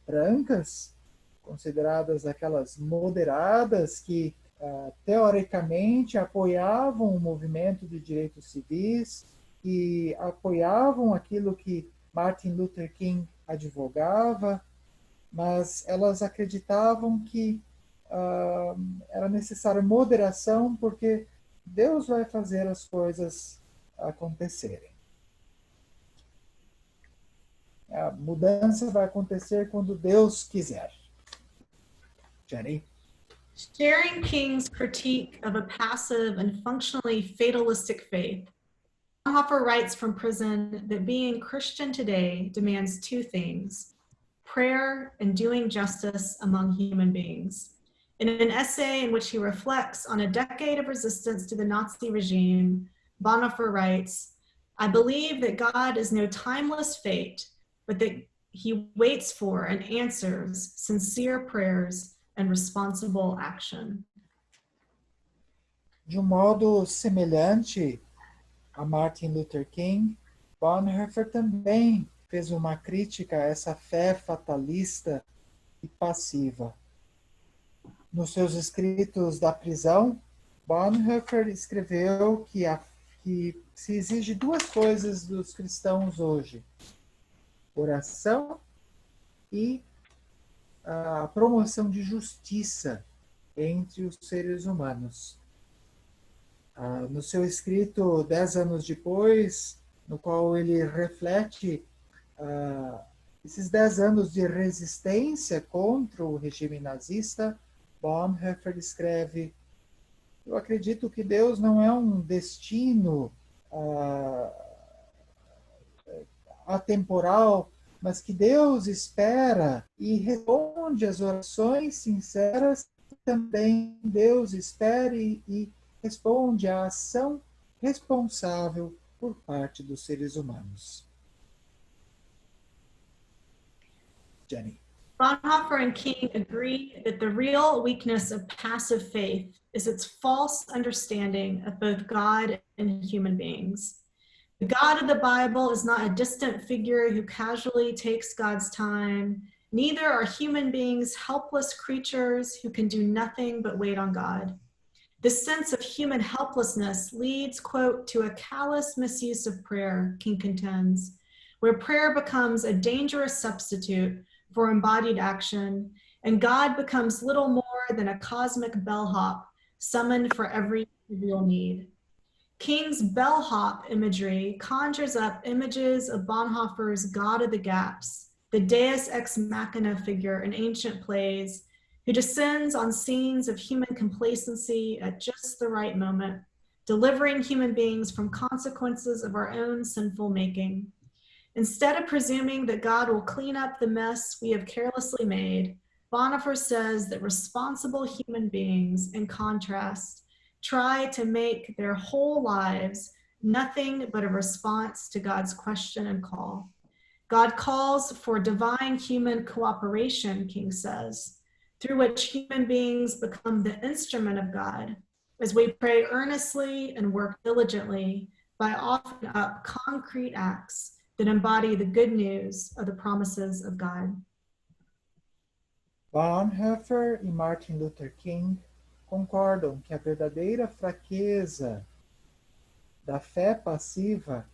brancas, consideradas aquelas moderadas, que teoricamente apoiavam o movimento de direitos civis, que apoiavam aquilo que Martin Luther King advogava, mas elas acreditavam que era necessária moderação, porque Deus vai fazer as coisas acontecerem. A mudança vai acontecer quando Deus quiser. Jenny? Sharing King's critique of a passive and functionally fatalistic faith, Bonhoeffer writes from prison that being Christian today demands two things: prayer and doing justice among human beings. In an essay in which he reflects on a decade of resistance to the Nazi regime, Bonhoeffer writes, "I believe that God is no timeless fate, but that he waits for and answers sincere prayers and responsible action." De modo semelhante a Martin Luther King, Bonhoeffer também fez uma crítica a essa fé fatalista e passiva. Nos seus escritos da prisão, Bonhoeffer escreveu que se exige duas coisas dos cristãos hoje: oração e a promoção de justiça entre os seres humanos. No seu escrito 10 anos depois, no qual ele reflete esses 10 anos de resistência contra o regime nazista, Bonhoeffer escreve: "Eu acredito que Deus não é um destino atemporal, mas que Deus espera e responde às orações sinceras. Também Deus espera e responde à ação responsável por parte dos seres humanos. Jenny. Bonhoeffer and King agree that the real weakness of passive faith is its false understanding of both God and human beings. The God of the Bible is not a distant figure who casually takes God's time. Neither are human beings helpless creatures who can do nothing but wait on God. This sense of human helplessness leads, quote, to a callous misuse of prayer, King contends, where prayer becomes a dangerous substitute for embodied action, and God becomes little more than a cosmic bellhop summoned for every trivial need. King's bellhop imagery conjures up images of Bonhoeffer's God of the Gaps, the deus ex machina figure in ancient plays, who descends on scenes of human complacency at just the right moment, delivering human beings from consequences of our own sinful making. Instead of presuming that God will clean up the mess we have carelessly made, Bonhoeffer says that responsible human beings, in contrast, try to make their whole lives nothing but a response to God's question and call. God calls for divine human cooperation, King says, through which human beings become the instrument of God as we pray earnestly and work diligently by offering up concrete acts that embody the good news of the promises of God. Bonhoeffer e Martin Luther King concordam que a verdadeira fraqueza da fé passiva,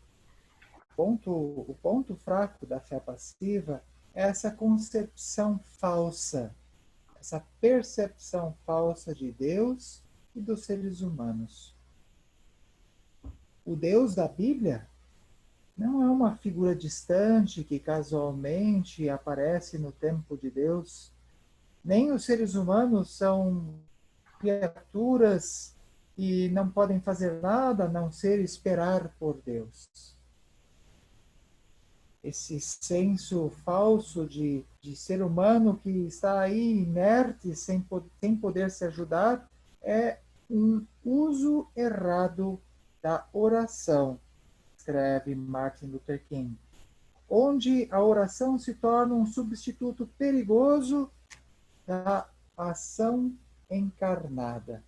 o ponto fraco da fé passiva é essa concepção falsa, essa percepção falsa de Deus e dos seres humanos. O Deus da Bíblia não é uma figura distante que casualmente aparece no tempo de Deus. Nem os seres humanos são criaturas e não podem fazer nada a não ser esperar por Deus. Esse senso falso de ser humano que está aí inerte, sem poder se ajudar, é um uso errado da oração, escreve Martin Luther King, onde a oração se torna um substituto perigoso da ação encarnada.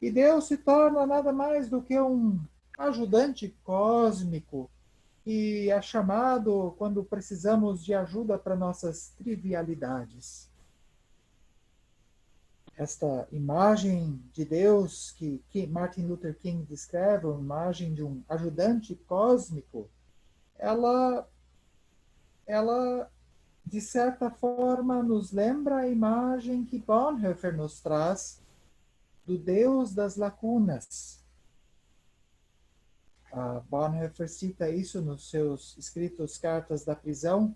E Deus se torna nada mais do que um ajudante cósmico que é chamado quando precisamos de ajuda para nossas trivialidades. Esta imagem de Deus que Martin Luther King descreve, uma imagem de um ajudante cósmico, ela de certa forma nos lembra a imagem que Bonhoeffer nos traz do Deus das lacunas. Bonhoeffer cita isso nos seus escritos Cartas da Prisão.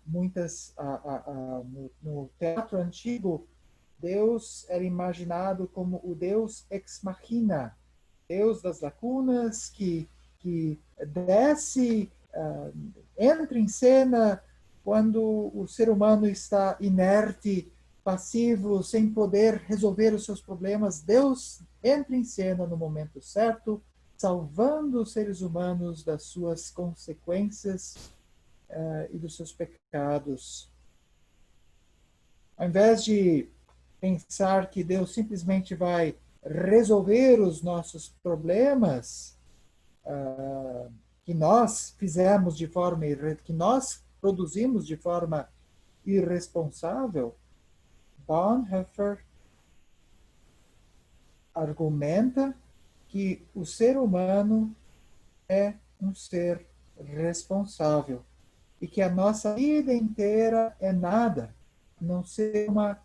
No teatro antigo, Deus era imaginado como o Deus ex machina, Deus das lacunas, que desce, entra em cena quando o ser humano está inerte, passivo, sem poder resolver os seus problemas. Deus entra em cena no momento certo, salvando os seres humanos das suas consequências e dos seus pecados. Ao invés de pensar que Deus simplesmente vai resolver os nossos problemas, que nós fizemos que nós produzimos de forma irresponsável, Bonhoeffer argumenta que o ser humano é um ser responsável e que a nossa vida inteira é nada, a não ser uma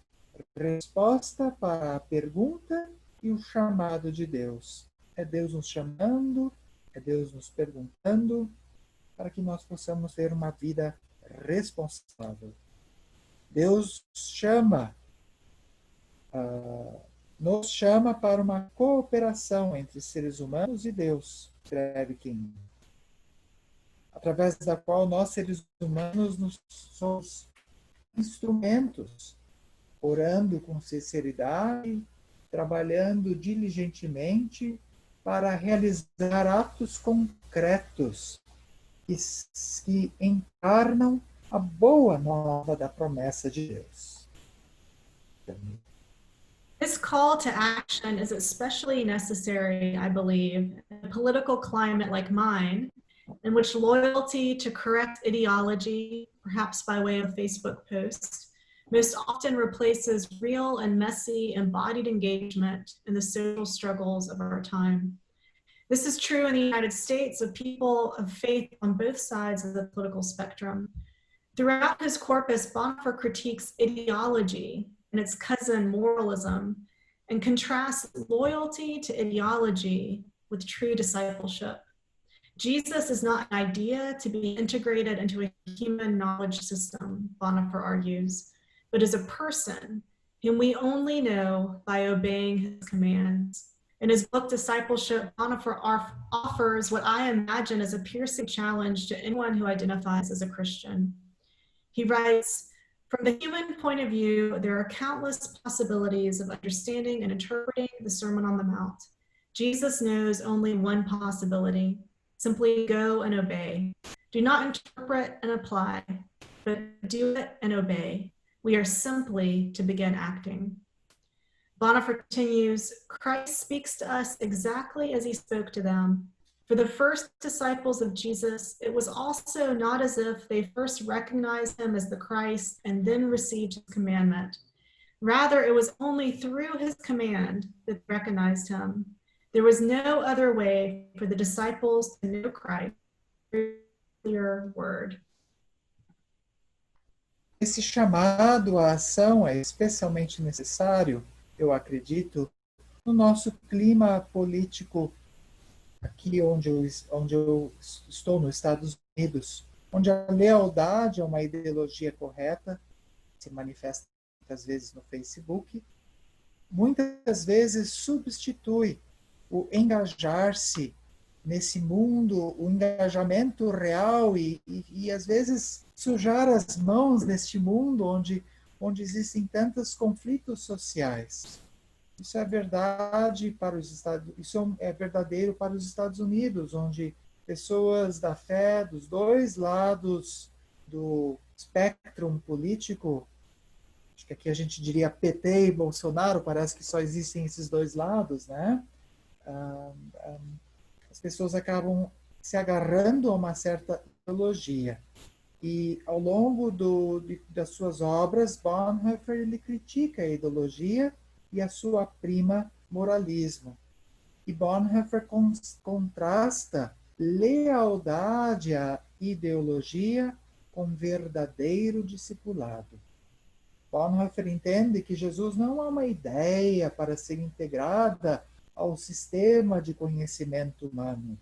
resposta para a pergunta e o chamado de Deus. É Deus nos chamando, é Deus nos perguntando, para que nós possamos ter uma vida responsável. Deus nos chama para uma cooperação entre seres humanos e Deus, escreve King, através da qual nós, seres humanos, somos instrumentos, orando com sinceridade, trabalhando diligentemente para realizar atos concretos que encarnam a boa nova da promessa de Deus. This call to action is especially necessary, I believe, in a political climate like mine, in which loyalty to correct ideology, perhaps by way of Facebook posts, most often replaces real and messy embodied engagement in the social struggles of our time. This is true in the United States of people of faith on both sides of the political spectrum. Throughout his corpus, Bonhoeffer critiques ideology and its cousin, moralism, and contrasts loyalty to ideology with true discipleship. Jesus is not an idea to be integrated into a human knowledge system, Bonhoeffer argues, but is a person whom we only know by obeying his commands. In his book, Discipleship, Bonhoeffer offers what I imagine as a piercing challenge to anyone who identifies as a Christian. He writes, from the human point of view, there are countless possibilities of understanding and interpreting the Sermon on the Mount. Jesus knows only one possibility: simply go and obey. Do not interpret and apply, but do it and obey. We are simply to begin acting. Bonhoeffer continues, Christ speaks to us exactly as he spoke to them. For the first disciples of Jesus, it was also not as if they first recognized him as the Christ and then received his commandment. Rather, it was only through his command that they recognized him. There was no other way for the disciples to know Christ through your word. Esse chamado à ação é especialmente necessário, eu acredito, no nosso clima político aqui onde eu estou, nos Estados Unidos, onde a lealdade a uma ideologia correta se manifesta muitas vezes no Facebook, muitas vezes substitui o engajar-se nesse mundo, o engajamento real e às vezes sujar as mãos neste mundo onde existem tantos conflitos sociais. Isso é verdade para os Estados, isso é verdadeiro para os Estados Unidos, onde pessoas da fé dos dois lados do espectro político, acho que aqui a gente diria PT e Bolsonaro, parece que só existem esses dois lados, né? As pessoas acabam se agarrando a uma certa ideologia. E ao longo das suas obras, Bonhoeffer ele critica a ideologia e a sua prima moralismo. E Bonhoeffer contrasta lealdade à ideologia com verdadeiro discipulado. Bonhoeffer entende que Jesus não é uma ideia para ser integrada ao sistema de conhecimento humano,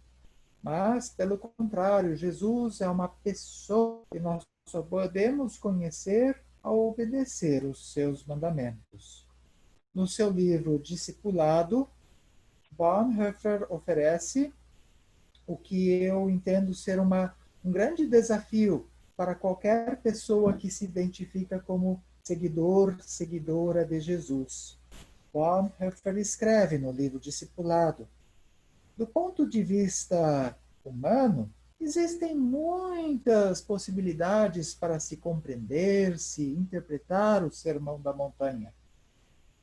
mas, pelo contrário, Jesus é uma pessoa que nós só podemos conhecer ao obedecer os seus mandamentos. No seu livro Discipulado, Bonhoeffer oferece o que eu entendo ser um grande desafio para qualquer pessoa que se identifica como seguidora de Jesus. Bonhoeffer escreve no livro Discipulado: do ponto de vista humano, existem muitas possibilidades para se compreender, se interpretar o Sermão da Montanha.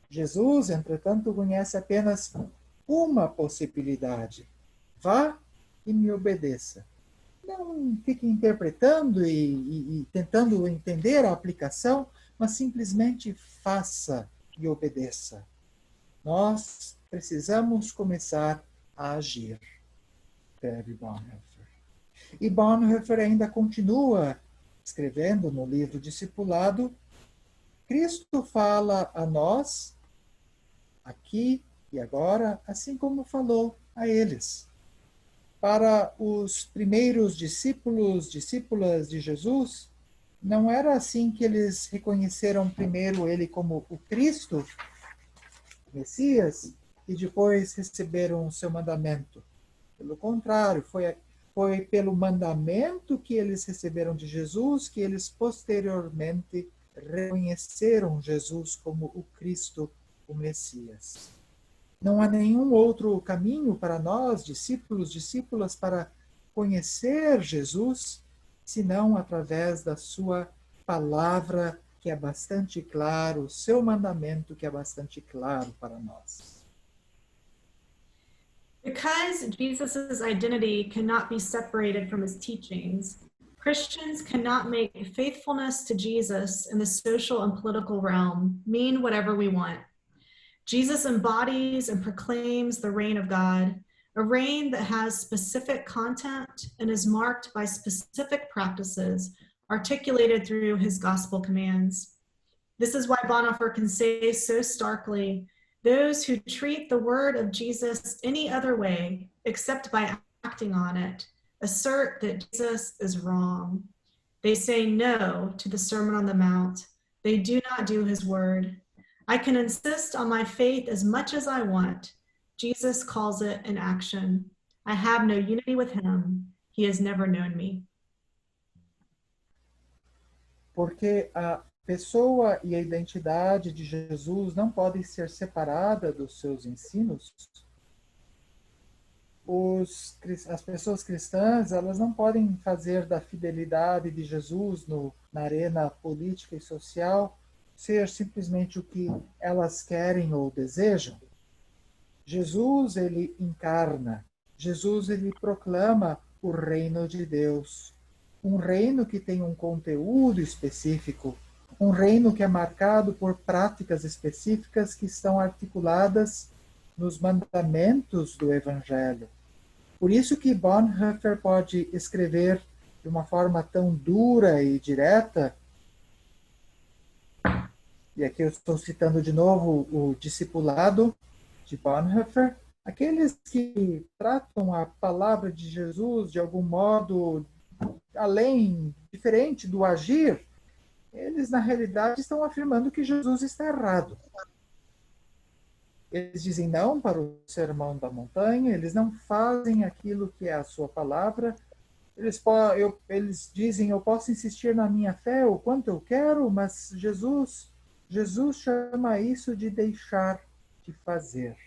Jesus, entretanto, conhece apenas uma possibilidade: vá e me obedeça. Não fique interpretando e tentando entender a aplicação, mas simplesmente faça e obedeça. Nós precisamos começar a agir, escreve Bonhoeffer. E Bonhoeffer ainda continua escrevendo no livro Discipulado: Cristo fala a nós, aqui e agora, assim como falou a eles. Para os primeiros discípulas de Jesus, não era assim que eles reconheceram primeiro ele como o Cristo, o Messias, e depois receberam o seu mandamento. Pelo contrário, foi pelo mandamento que eles receberam de Jesus que eles posteriormente reconheceram Jesus como o Cristo, o Messias. Não há nenhum outro caminho para nós, discípulos, discípulas, para conhecer Jesus, senão através da sua palavra, que é bastante claro, o seu mandamento, que é bastante claro para nós. Because Jesus' identity cannot be separated from his teachings, Christians cannot make faithfulness to Jesus in the social and political realm mean whatever we want. Jesus embodies and proclaims the reign of God, a reign that has specific content and is marked by specific practices articulated through his gospel commands. This is why Bonhoeffer can say so starkly, those who treat the word of Jesus any other way, except by acting on it, assert that Jesus is wrong. They say no to the Sermon on the Mount. They do not do his word. I can insist on my faith as much as I want. Jesus calls it an action. I have no unity with him. He has never known me. Porque a pessoa e a identidade de Jesus não podem ser separadas dos seus ensinos. As pessoas cristãs, elas não podem fazer da fidelidade de Jesus na arena política e social ser simplesmente o que elas querem ou desejam. Jesus, ele encarna. Jesus, ele proclama o reino de Deus. Um reino que tem um conteúdo específico. Um reino que é marcado por práticas específicas que estão articuladas nos mandamentos do Evangelho. Por isso que Bonhoeffer pode escrever de uma forma tão dura e direta, e aqui eu estou citando de novo o Discipulado de Bonhoeffer, aqueles que tratam a palavra de Jesus de algum modo além, diferente do agir, eles na realidade estão afirmando que Jesus está errado. Eles dizem não para o sermão da montanha, eles não fazem aquilo que é a sua palavra, eles dizem, eu posso insistir na minha fé o quanto eu quero, mas Jesus chama isso de deixar de fazer.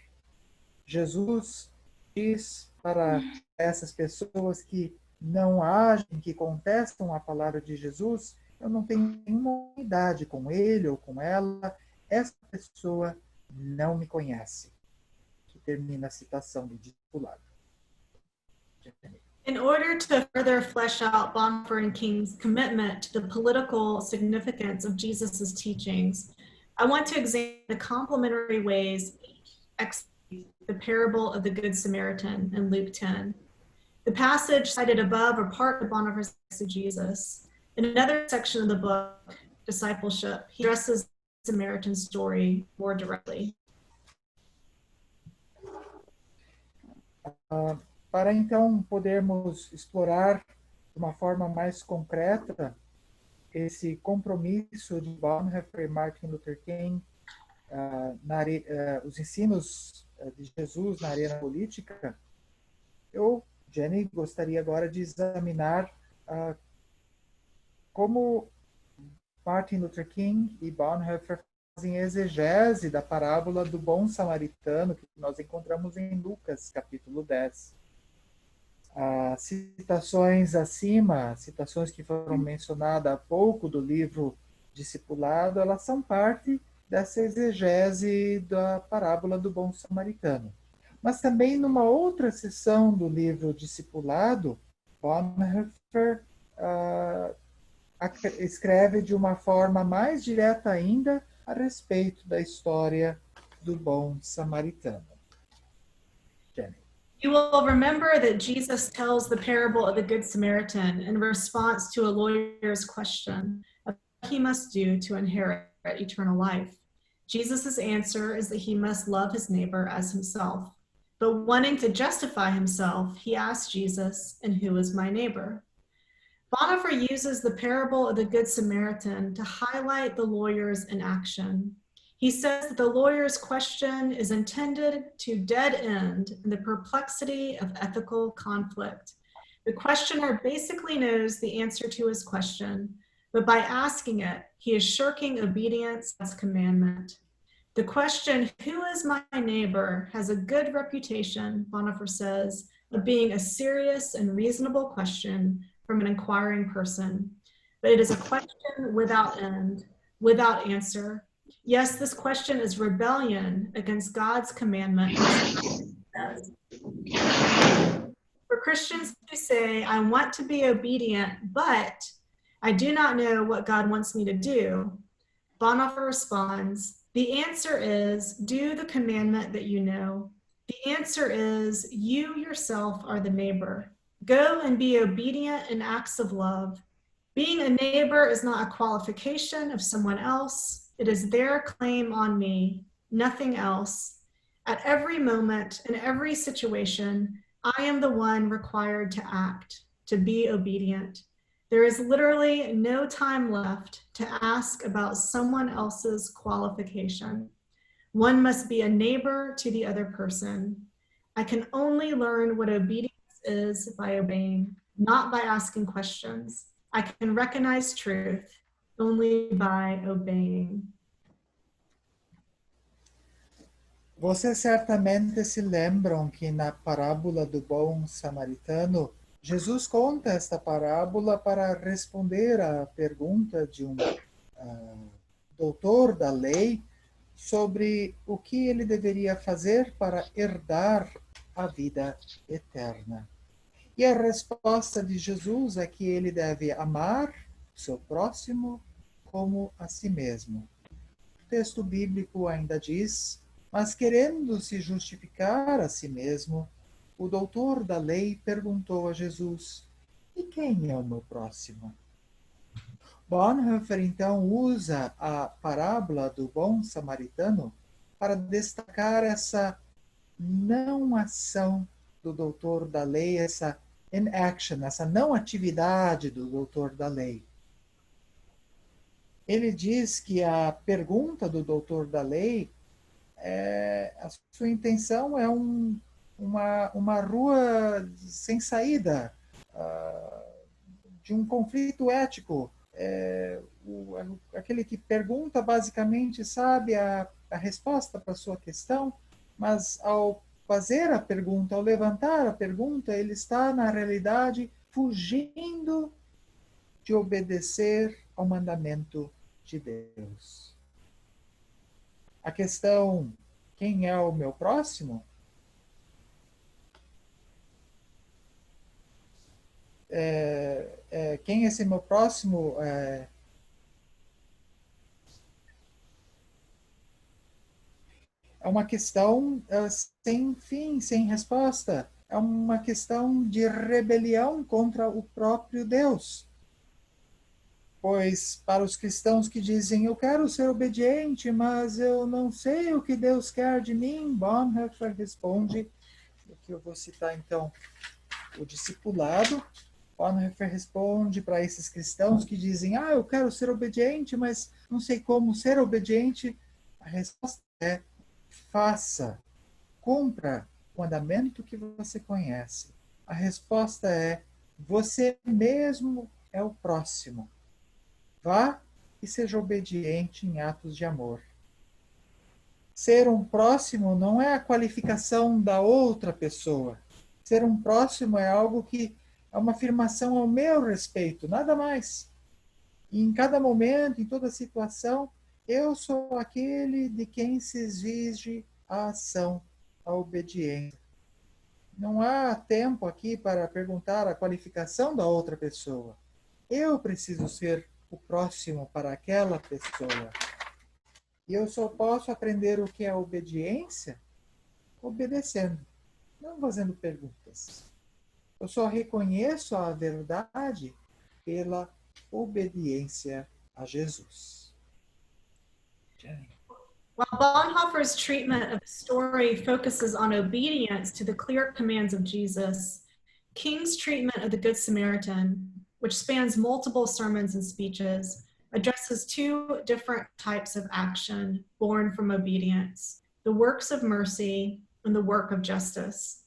Jesus diz para essas pessoas que não agem, que contestam a palavra de Jesus, eu não tenho nenhuma unidade com ele ou com ela, essa pessoa não me conhece. Que termina a citação do discipulado. In order to further flesh out Bonhoeffer and King's commitment to the political significance of Jesus' teachings, I want to examine the complementary ways each executes the parable of the Good Samaritan in Luke 10. The passage cited above are part of Bonhoeffer's exegesis. In another section of the book, Discipleship, he addresses the Samaritan story more directly. Para então podermos explorar de uma forma mais concreta esse compromisso de Bonhoeffer e Martin Luther King, os ensinos de Jesus na arena política, eu, Jenny, gostaria agora de examinar como Martin Luther King e Bonhoeffer fazem exegese da parábola do bom samaritano que nós encontramos em Lucas, capítulo 10. As citações acima, citações que foram mencionadas há pouco do livro Discipulado, elas são parte dessa exegese da parábola do bom samaritano. Mas também numa outra seção do livro Discipulado, Bonhoeffer escreve de uma forma mais direta ainda a respeito da história do bom samaritano. Jenny. You will remember that Jesus tells the parable of the Good Samaritan in response to a lawyer's question of what he must do to inherit eternal life. Jesus' answer is that he must love his neighbor as himself. But wanting to justify himself, he asks Jesus, and who is my neighbor? Bonhoeffer uses the parable of the Good Samaritan to highlight the lawyer's inaction. He says that the lawyer's question is intended to dead end in the perplexity of ethical conflict. The questioner basically knows the answer to his question, but by asking it, he is shirking obedience as commandment. The question, who is my neighbor, has a good reputation, Bonhoeffer says, of being a serious and reasonable question from an inquiring person. But it is a question without end, without answer. Yes, this question is rebellion against God's commandment. For Christians who say, I want to be obedient, but I do not know what God wants me to do, Bonhoeffer responds, the answer is, do the commandment that you know. The answer is, you yourself are the neighbor. Go and be obedient in acts of love. Being a neighbor is not a qualification of someone else. It is their claim on me, nothing else. At every moment, in every situation, I am the one required to act, to be obedient. There is literally no time left to ask about someone else's qualification. One must be a neighbor to the other person. I can only learn what obedience is by obeying, not by asking questions. I can recognize truth only by obeying. Vocês certamente se lembram que na parábola do bom samaritano, Jesus conta esta parábola para responder à pergunta de um doutor da lei sobre o que ele deveria fazer para herdar a vida eterna. E a resposta de Jesus é que ele deve amar o seu próximo como a si mesmo. O texto bíblico ainda diz: mas querendo se justificar a si mesmo, o doutor da lei perguntou a Jesus: e quem é o meu próximo? Bonhoeffer então usa a parábola do bom samaritano para destacar essa não ação do doutor da lei, essa inaction, essa não atividade do doutor da lei. Ele diz que a pergunta do doutor da lei, a sua intenção é uma rua sem saída, de um conflito ético. Aquele que pergunta basicamente sabe a resposta para a sua questão, mas ao fazer a pergunta, ao levantar a pergunta, ele está, na realidade, fugindo de obedecer ao mandamento de Deus. A questão, quem é o meu próximo? Quem é esse meu próximo? É uma questão sem fim, sem resposta. É uma questão de rebelião contra o próprio Deus. Pois para os cristãos que dizem, eu quero ser obediente, mas eu não sei o que Deus quer de mim, Bonhoeffer responde, aqui eu vou citar então o discipulado. Bonhoeffer responde para esses cristãos que dizem, eu quero ser obediente, mas não sei como ser obediente. A resposta é, faça, cumpra o mandamento que você conhece. A resposta é, você mesmo é o próximo. Vá e seja obediente em atos de amor. Ser um próximo não é a qualificação da outra pessoa. Ser um próximo é algo que é uma afirmação ao meu respeito, nada mais. E em cada momento, em toda situação, eu sou aquele de quem se exige a ação, a obediência. Não há tempo aqui para perguntar a qualificação da outra pessoa. Eu preciso ser o próximo para aquela pessoa. E eu só posso aprender o que é obediência obedecendo, não fazendo perguntas. Eu só reconheço a verdade pela obediência a Jesus. Jenny. While Bonhoeffer's treatment of the story focuses on obedience to the clear commands of Jesus, King's treatment of the Good Samaritan, which spans multiple sermons and speeches, addresses two different types of action born from obedience, the works of mercy and the work of justice.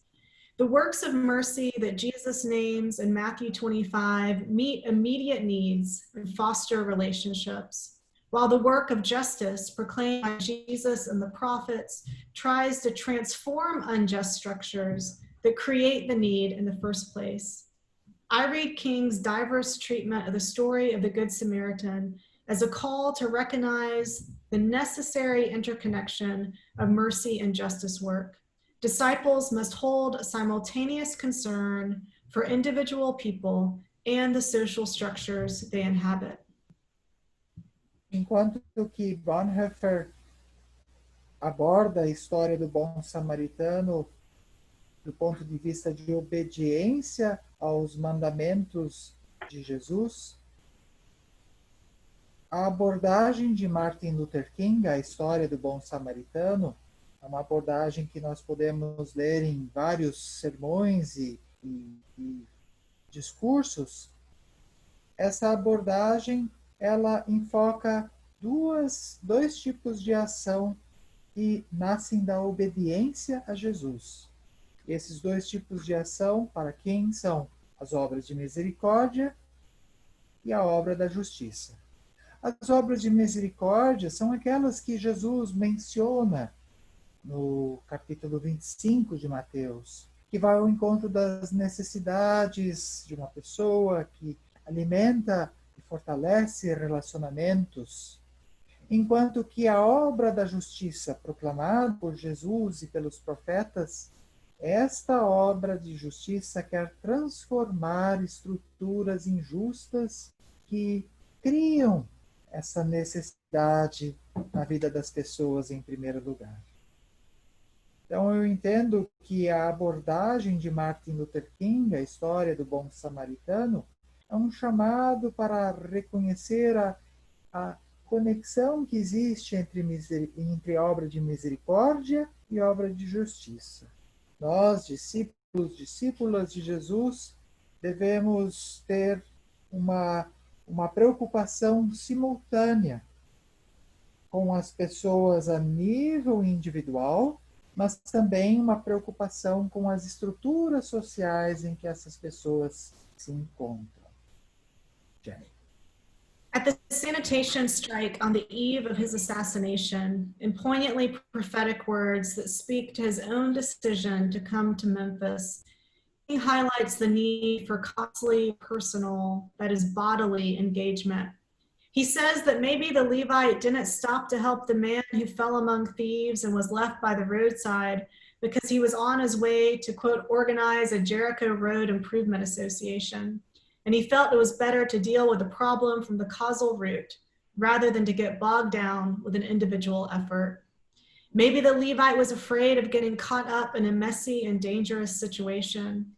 The works of mercy that Jesus names in Matthew 25 meet immediate needs and foster relationships. while the work of justice proclaimed by Jesus and the prophets tries to transform unjust structures that create the need in the first place. I read King's diverse treatment of the story of the Good Samaritan as a call to recognize the necessary interconnection of mercy and justice work. Disciples must hold a simultaneous concern for individual people and the social structures they inhabit. Enquanto que Bonhoeffer aborda a história do bom samaritano do ponto de vista de obediência aos mandamentos de Jesus, a abordagem de Martin Luther King, a história do bom samaritano, é uma abordagem que nós podemos ler em vários sermões e discursos. Essa abordagem, ela enfoca dois tipos de ação que nascem da obediência a Jesus. Esses dois tipos de ação, para quem são as obras de misericórdia e a obra da justiça. As obras de misericórdia são aquelas que Jesus menciona no capítulo 25 de Mateus, que vai ao encontro das necessidades de uma pessoa, que alimenta e fortalece relacionamentos, enquanto que a obra da justiça proclamada por Jesus e pelos profetas, esta obra de justiça quer transformar estruturas injustas que criam essa necessidade na vida das pessoas em primeiro lugar. Então eu entendo que a abordagem de Martin Luther King, a história do bom samaritano, é um chamado para reconhecer a conexão que existe entre obra de misericórdia e obra de justiça. Nós, discípulas de Jesus, devemos ter uma preocupação simultânea com as pessoas a nível individual, mas também uma preocupação com as estruturas sociais em que essas pessoas se encontram. Jenny. At the sanitation strike on the eve of his assassination, in poignantly prophetic words that speak to his own decision to come to Memphis, he highlights the need for costly, personal, that is bodily engagement. He says that maybe the Levite didn't stop to help the man who fell among thieves and was left by the roadside because he was on his way to, quote, organize a Jericho Road Improvement Association. And he felt it was better to deal with the problem from the causal root rather than to get bogged down with an individual effort. Maybe the Levite was afraid of getting caught up in a messy and dangerous situation.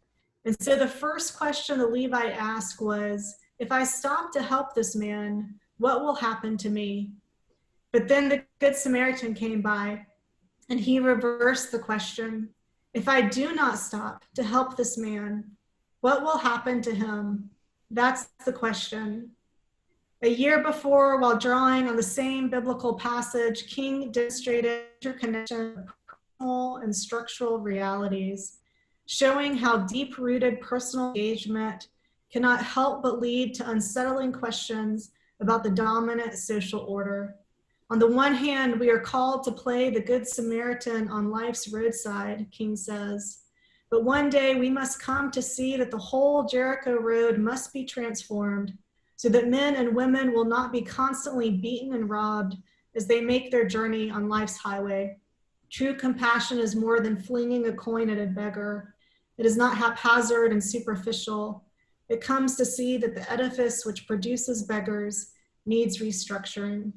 And so the first question the Levite asked was, if I stop to help this man, what will happen to me? But then the Good Samaritan came by and he reversed the question. If I do not stop to help this man, what will happen to him? That's the question. A year before, while drawing on the same biblical passage, King demonstrated interconnection of personal and structural realities, showing how deep-rooted personal engagement cannot help but lead to unsettling questions about the dominant social order. On the one hand, we are called to play the Good Samaritan on life's roadside, King says. But one day we must come to see that the whole Jericho Road must be transformed so that men and women will not be constantly beaten and robbed as they make their journey on life's highway. True compassion is more than flinging a coin at a beggar. It is not haphazard and superficial. It comes to see that the edifice which produces beggars needs restructuring.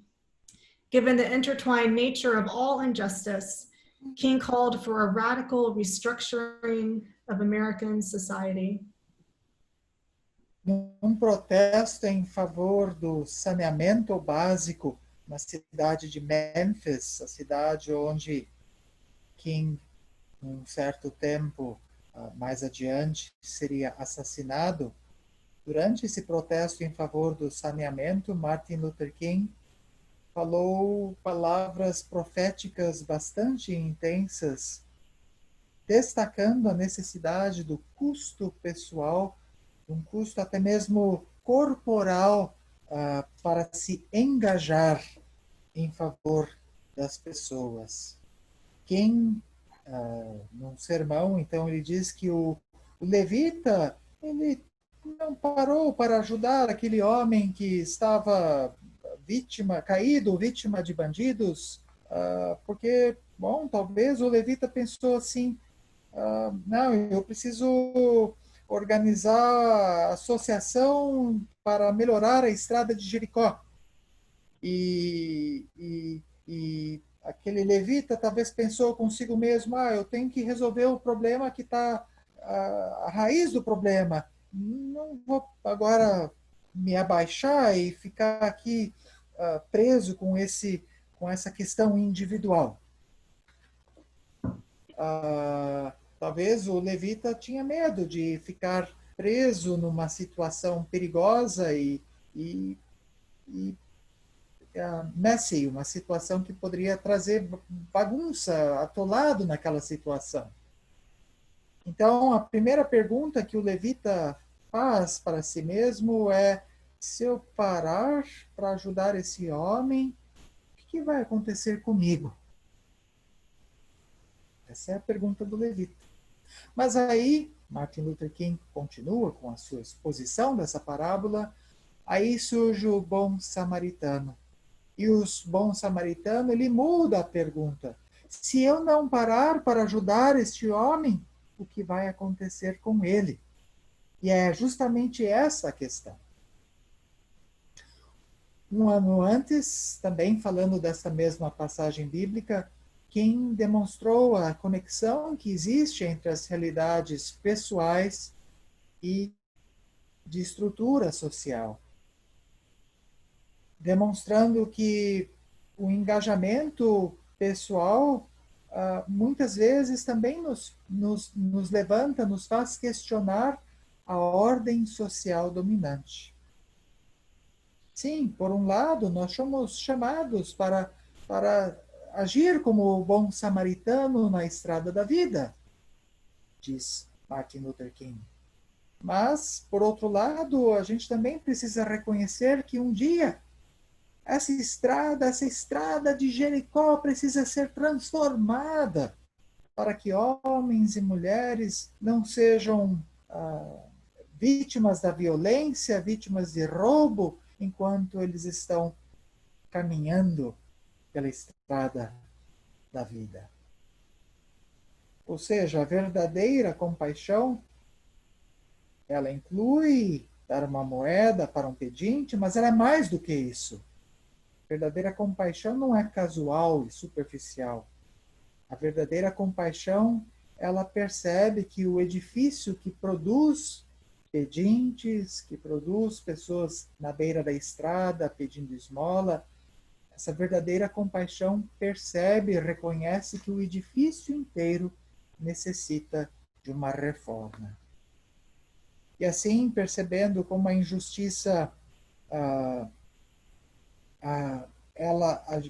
Given the intertwined nature of all injustice, King called for a radical restructuring of American society. Protesto em favor do saneamento básico na cidade de Memphis, a cidade onde King, um certo tempo mais adiante, seria assassinado. Durante esse protesto em favor do saneamento, Martin Luther King falou palavras proféticas bastante intensas, destacando a necessidade do custo pessoal, um custo até mesmo corporal para se engajar em favor das pessoas. Num sermão, então, ele diz que o levita, ele não parou para ajudar aquele homem que estava vítima de bandidos, porque, bom, talvez o levita pensou assim, não, eu preciso organizar a associação para melhorar a estrada de Jericó. E aquele levita talvez pensou consigo mesmo, eu tenho que resolver o problema que está a raiz do problema. Não vou agora me abaixar e ficar aqui preso com essa questão individual. Talvez o levita tinha medo de ficar preso numa situação perigosa e messy, uma situação que poderia trazer bagunça, atolado naquela situação. Então, a primeira pergunta que o levita faz para si mesmo é: se eu parar para ajudar esse homem, o que vai acontecer comigo? Essa é a pergunta do levita. Mas aí, Martin Luther King continua com a sua exposição dessa parábola, aí surge o bom samaritano. E o bom samaritano, ele muda a pergunta. Se eu não parar para ajudar este homem, o que vai acontecer com ele? E é justamente essa a questão. Um ano antes, também falando dessa mesma passagem bíblica, quem demonstrou a conexão que existe entre as realidades pessoais e de estrutura social, demonstrando que o engajamento pessoal muitas vezes também nos levanta, nos faz questionar a ordem social dominante. Sim, por um lado, nós somos chamados para agir como o bom samaritano na estrada da vida, diz Martin Luther King. Mas, por outro lado, a gente também precisa reconhecer que um dia essa estrada de Jericó precisa ser transformada para que homens e mulheres não sejam vítimas da violência, vítimas de roubo, enquanto eles estão caminhando pela estrada da vida. Ou seja, a verdadeira compaixão, ela inclui dar uma moeda para um pedinte, mas ela é mais do que isso. A verdadeira compaixão não é casual e superficial. A verdadeira compaixão, ela percebe que o edifício que produz pedintes, que produz pessoas na beira da estrada pedindo esmola, essa verdadeira compaixão percebe e reconhece que o edifício inteiro necessita de uma reforma. E assim, percebendo como a injustiça a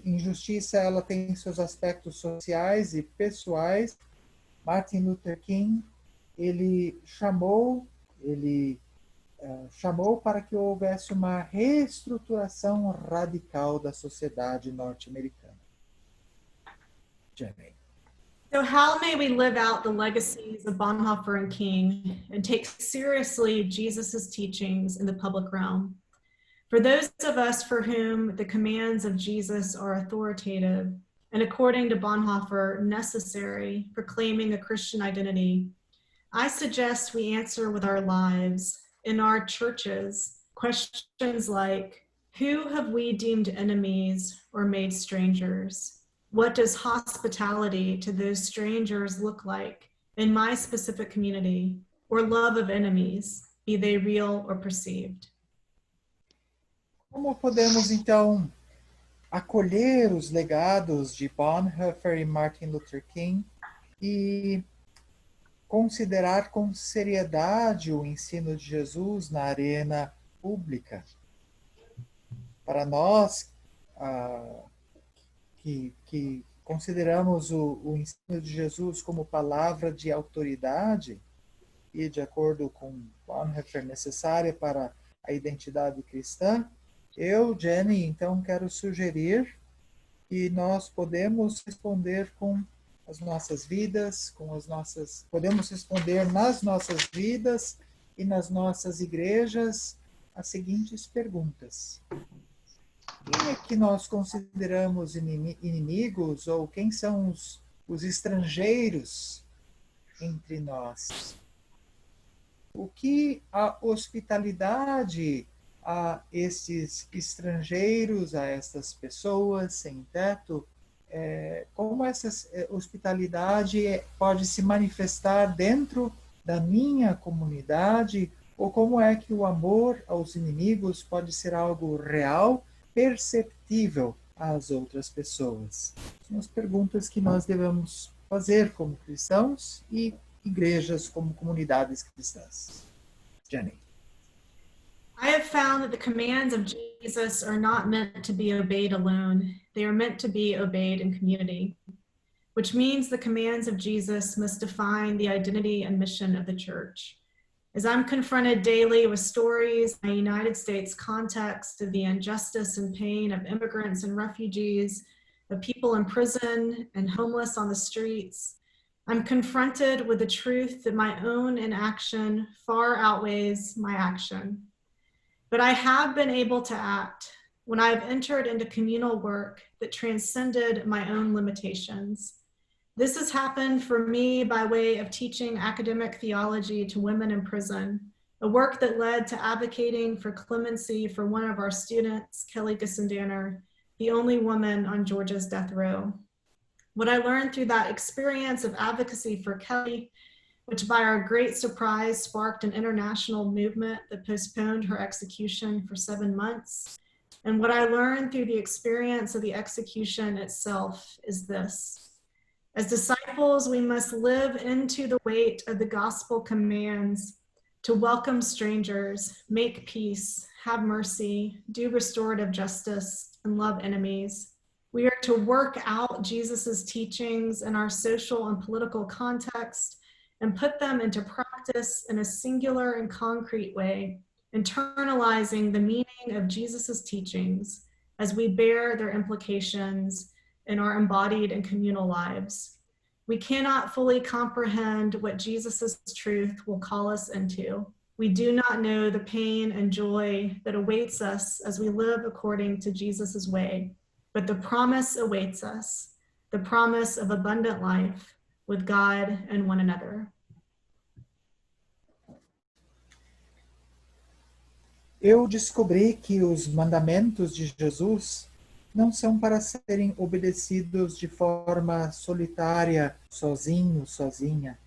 injustiça ela tem seus aspectos sociais e pessoais. Martin Luther King ele chamou para que houvesse uma reestruturação radical da sociedade norte-americana. Jenny. So how may we live out the legacies of Bonhoeffer and King and take seriously Jesus' teachings in the public realm? For those of us for whom the commands of Jesus are authoritative and, according to Bonhoeffer, necessary for claiming a Christian identity, I suggest we answer with our lives, in our churches, questions like, who have we deemed enemies or made strangers? What does hospitality to those strangers look like in my specific community, or love of enemies, be they real or perceived? Como podemos, então, acolher os legados de Bonhoeffer e Martin Luther King e considerar com seriedade o ensino de Jesus na arena pública? Para nós que consideramos o ensino de Jesus como palavra de autoridade e, de acordo com Bonhoeffer, necessária para a identidade cristã, Eu, Jenny, então quero sugerir que nós podemos responder com as nossas vidas, podemos responder nas nossas vidas e nas nossas igrejas as seguintes perguntas. Quem é que nós consideramos inimigos ou quem são os estrangeiros entre nós? O que a hospitalidade a esses estrangeiros, a essas pessoas sem teto, como essa hospitalidade pode se manifestar dentro da minha comunidade, ou como é que o amor aos inimigos pode ser algo real, perceptível às outras pessoas? São as perguntas que nós devemos fazer como cristãos e igrejas como comunidades cristãs. Jenny. I have found that the commands of Jesus are not meant to be obeyed alone. They are meant to be obeyed in community, which means the commands of Jesus must define the identity and mission of the church. As I'm confronted daily with stories in the United States context of the injustice and pain of immigrants and refugees, of people in prison and homeless on the streets, I'm confronted with the truth that my own inaction far outweighs my action. But I have been able to act when I've entered into communal work that transcended my own limitations. This has happened for me by way of teaching academic theology to women in prison, a work that led to advocating for clemency for one of our students, Kelly Gissendanner, the only woman on Georgia's death row. What I learned through that experience of advocacy for Kelly, which by our great surprise sparked an international movement that postponed her execution for 7 months. And what I learned through the experience of the execution itself is this. As disciples, we must live into the weight of the gospel commands to welcome strangers, make peace, have mercy, do restorative justice, and love enemies. We are to work out Jesus's teachings in our social and political context and put them into practice in a singular and concrete way, internalizing the meaning of Jesus's teachings as we bear their implications in our embodied and communal lives. We cannot fully comprehend what Jesus's truth will call us into. We do not know the pain and joy that awaits us as we live according to Jesus's way, but the promise awaits us, the promise of abundant life with God and one another. Eu descobri que os mandamentos de Jesus não são para serem obedecidos de forma solitária, sozinho, sozinha.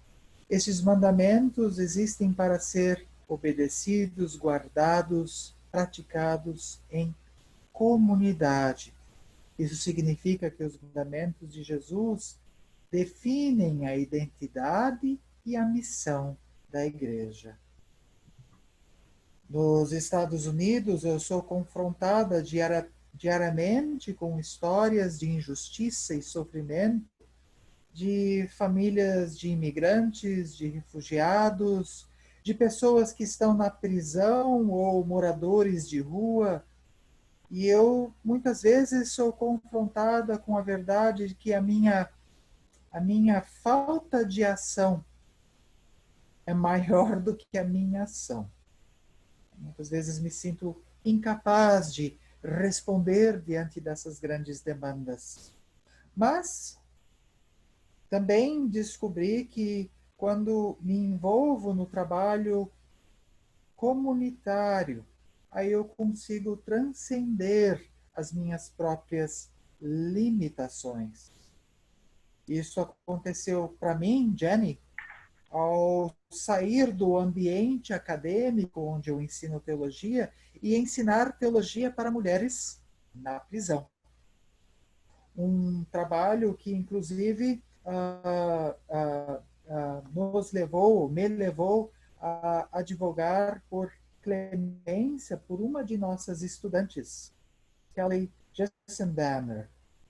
Estes mandamentos existem para ser obedecidos, guardados, praticados em comunidade. Isso significa que os mandamentos de Jesus definem a identidade e a missão da igreja. Nos Estados Unidos, eu sou confrontada diariamente com histórias de injustiça e sofrimento de famílias de imigrantes, de refugiados, de pessoas que estão na prisão ou moradores de rua. E eu, muitas vezes, sou confrontada com a verdade de que a minha falta de ação é maior do que a minha ação. Muitas vezes me sinto incapaz de responder diante dessas grandes demandas. Mas também descobri que quando me envolvo no trabalho comunitário, aí eu consigo transcender as minhas próprias limitações. Isso aconteceu para mim, Jenny, ao sair do ambiente acadêmico onde eu ensino teologia e ensinar teologia para mulheres na prisão. Um trabalho que, inclusive, me levou a advogar por clemência por uma de nossas estudantes, Kelly Gissendanner.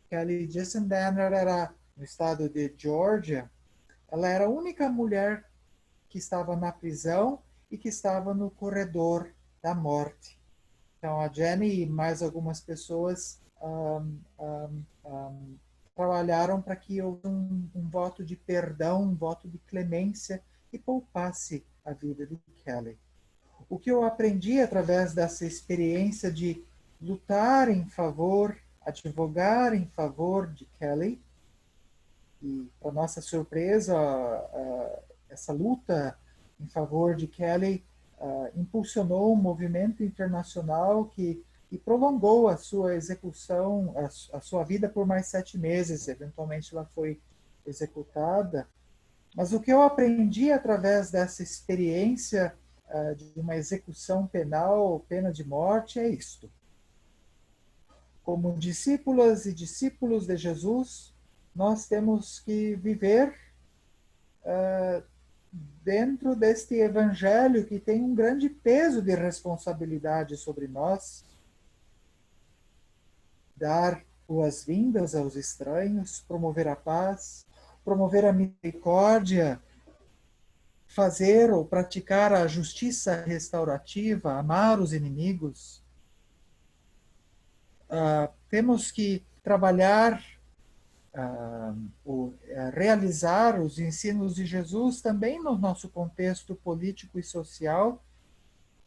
Kelly Gissendanner era no estado de Georgia. Ela era a única mulher que estava na prisão e que estava no corredor da morte. Então, a Jenny e mais algumas pessoas trabalharam para que houvesse um voto de perdão, um voto de clemência que poupasse a vida de Kelly. O que eu aprendi através dessa experiência de lutar em favor, advogar em favor de Kelly, e, para nossa surpresa, essa luta em favor de Kelly impulsionou um movimento internacional que prolongou a sua execução, a sua vida por mais 7 meses. Eventualmente ela foi executada. Mas o que eu aprendi através dessa experiência de uma execução penal, pena de morte, é isto. Como discípulas e discípulos de Jesus, nós temos que viver dentro deste evangelho que tem um grande peso de responsabilidade sobre nós, dar boas-vindas aos estranhos, promover a paz, promover a misericórdia, fazer ou praticar a justiça restaurativa, amar os inimigos. Temos que trabalhar, realizar os ensinos de Jesus também no nosso contexto político e social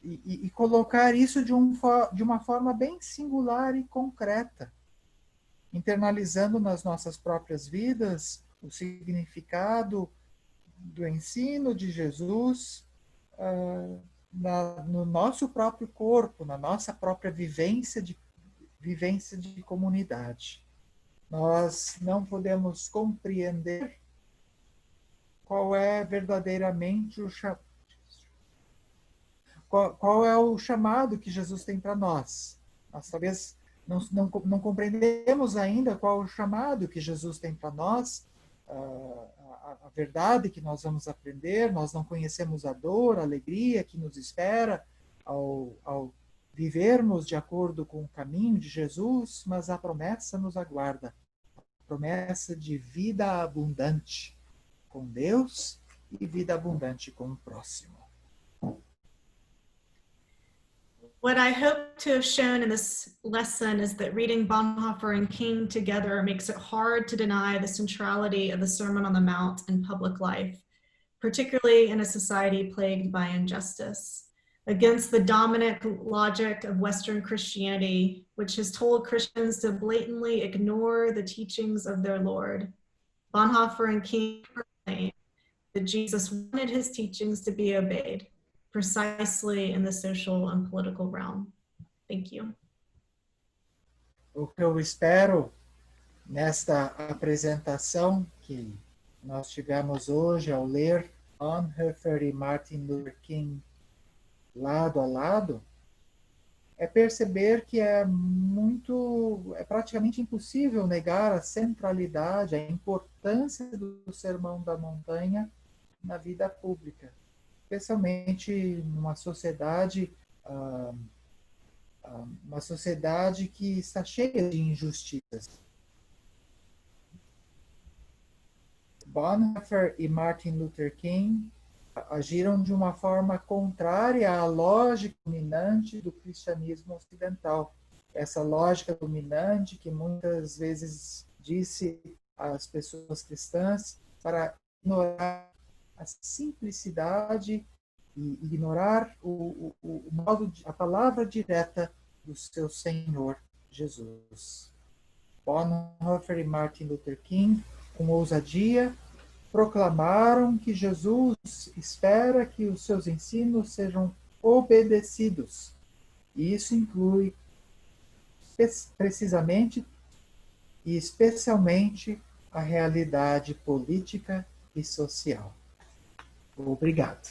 e colocar isso de uma forma bem singular e concreta, internalizando nas nossas próprias vidas o significado do ensino de Jesus no nosso próprio corpo, na nossa própria vivência de comunidade. Nós não podemos compreender qual é verdadeiramente qual é o chamado que Jesus tem para nós. Nós talvez não compreendemos ainda qual é o chamado que Jesus tem para nós, a verdade que nós vamos aprender, nós não conhecemos a dor, a alegria que nos espera ao vivermos de acordo com o caminho de Jesus, mas a promessa nos aguarda, a promessa de vida abundante com Deus e vida abundante com o próximo. What I hope to have shown in this lesson is that reading Bonhoeffer and King together makes it hard to deny the centrality of the Sermon on the Mount in public life, particularly in a society plagued by injustice. Against the dominant logic of Western Christianity, which has told Christians to blatantly ignore the teachings of their Lord, Bonhoeffer and King proclaim that Jesus wanted his teachings to be obeyed, precisely in the social and political realm. Thank you. O que eu espero nesta apresentação que nós tivemos hoje ao ler Bonhoeffer e Martin Luther King lado a lado, é perceber que é praticamente impossível negar a centralidade, a importância do Sermão da Montanha na vida pública, especialmente numa sociedade que está cheia de injustiças. Bonhoeffer e Martin Luther King agiram de uma forma contrária à lógica dominante do cristianismo ocidental. Essa lógica dominante que muitas vezes disse às pessoas cristãs para ignorar a simplicidade e ignorar a palavra direta do seu Senhor Jesus. Bonhoeffer e Martin Luther King, com ousadia, proclamaram que Jesus espera que os seus ensinos sejam obedecidos. E isso inclui precisamente e especialmente a realidade política e social. Obrigado.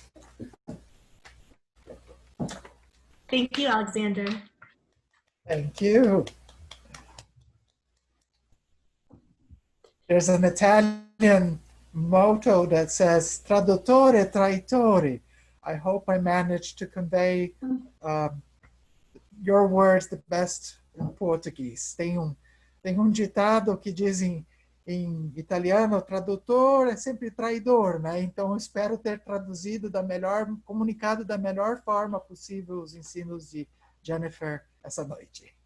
Thank you, Alexander. Thank you. There's an Italian motto that says traduttore traitore. I hope I managed to convey your words the best in Portuguese. Tem um ditado que diz em italiano, tradutor é sempre traidor, né? Então eu espero ter comunicado da melhor forma possível os ensinos de Jennifer essa noite.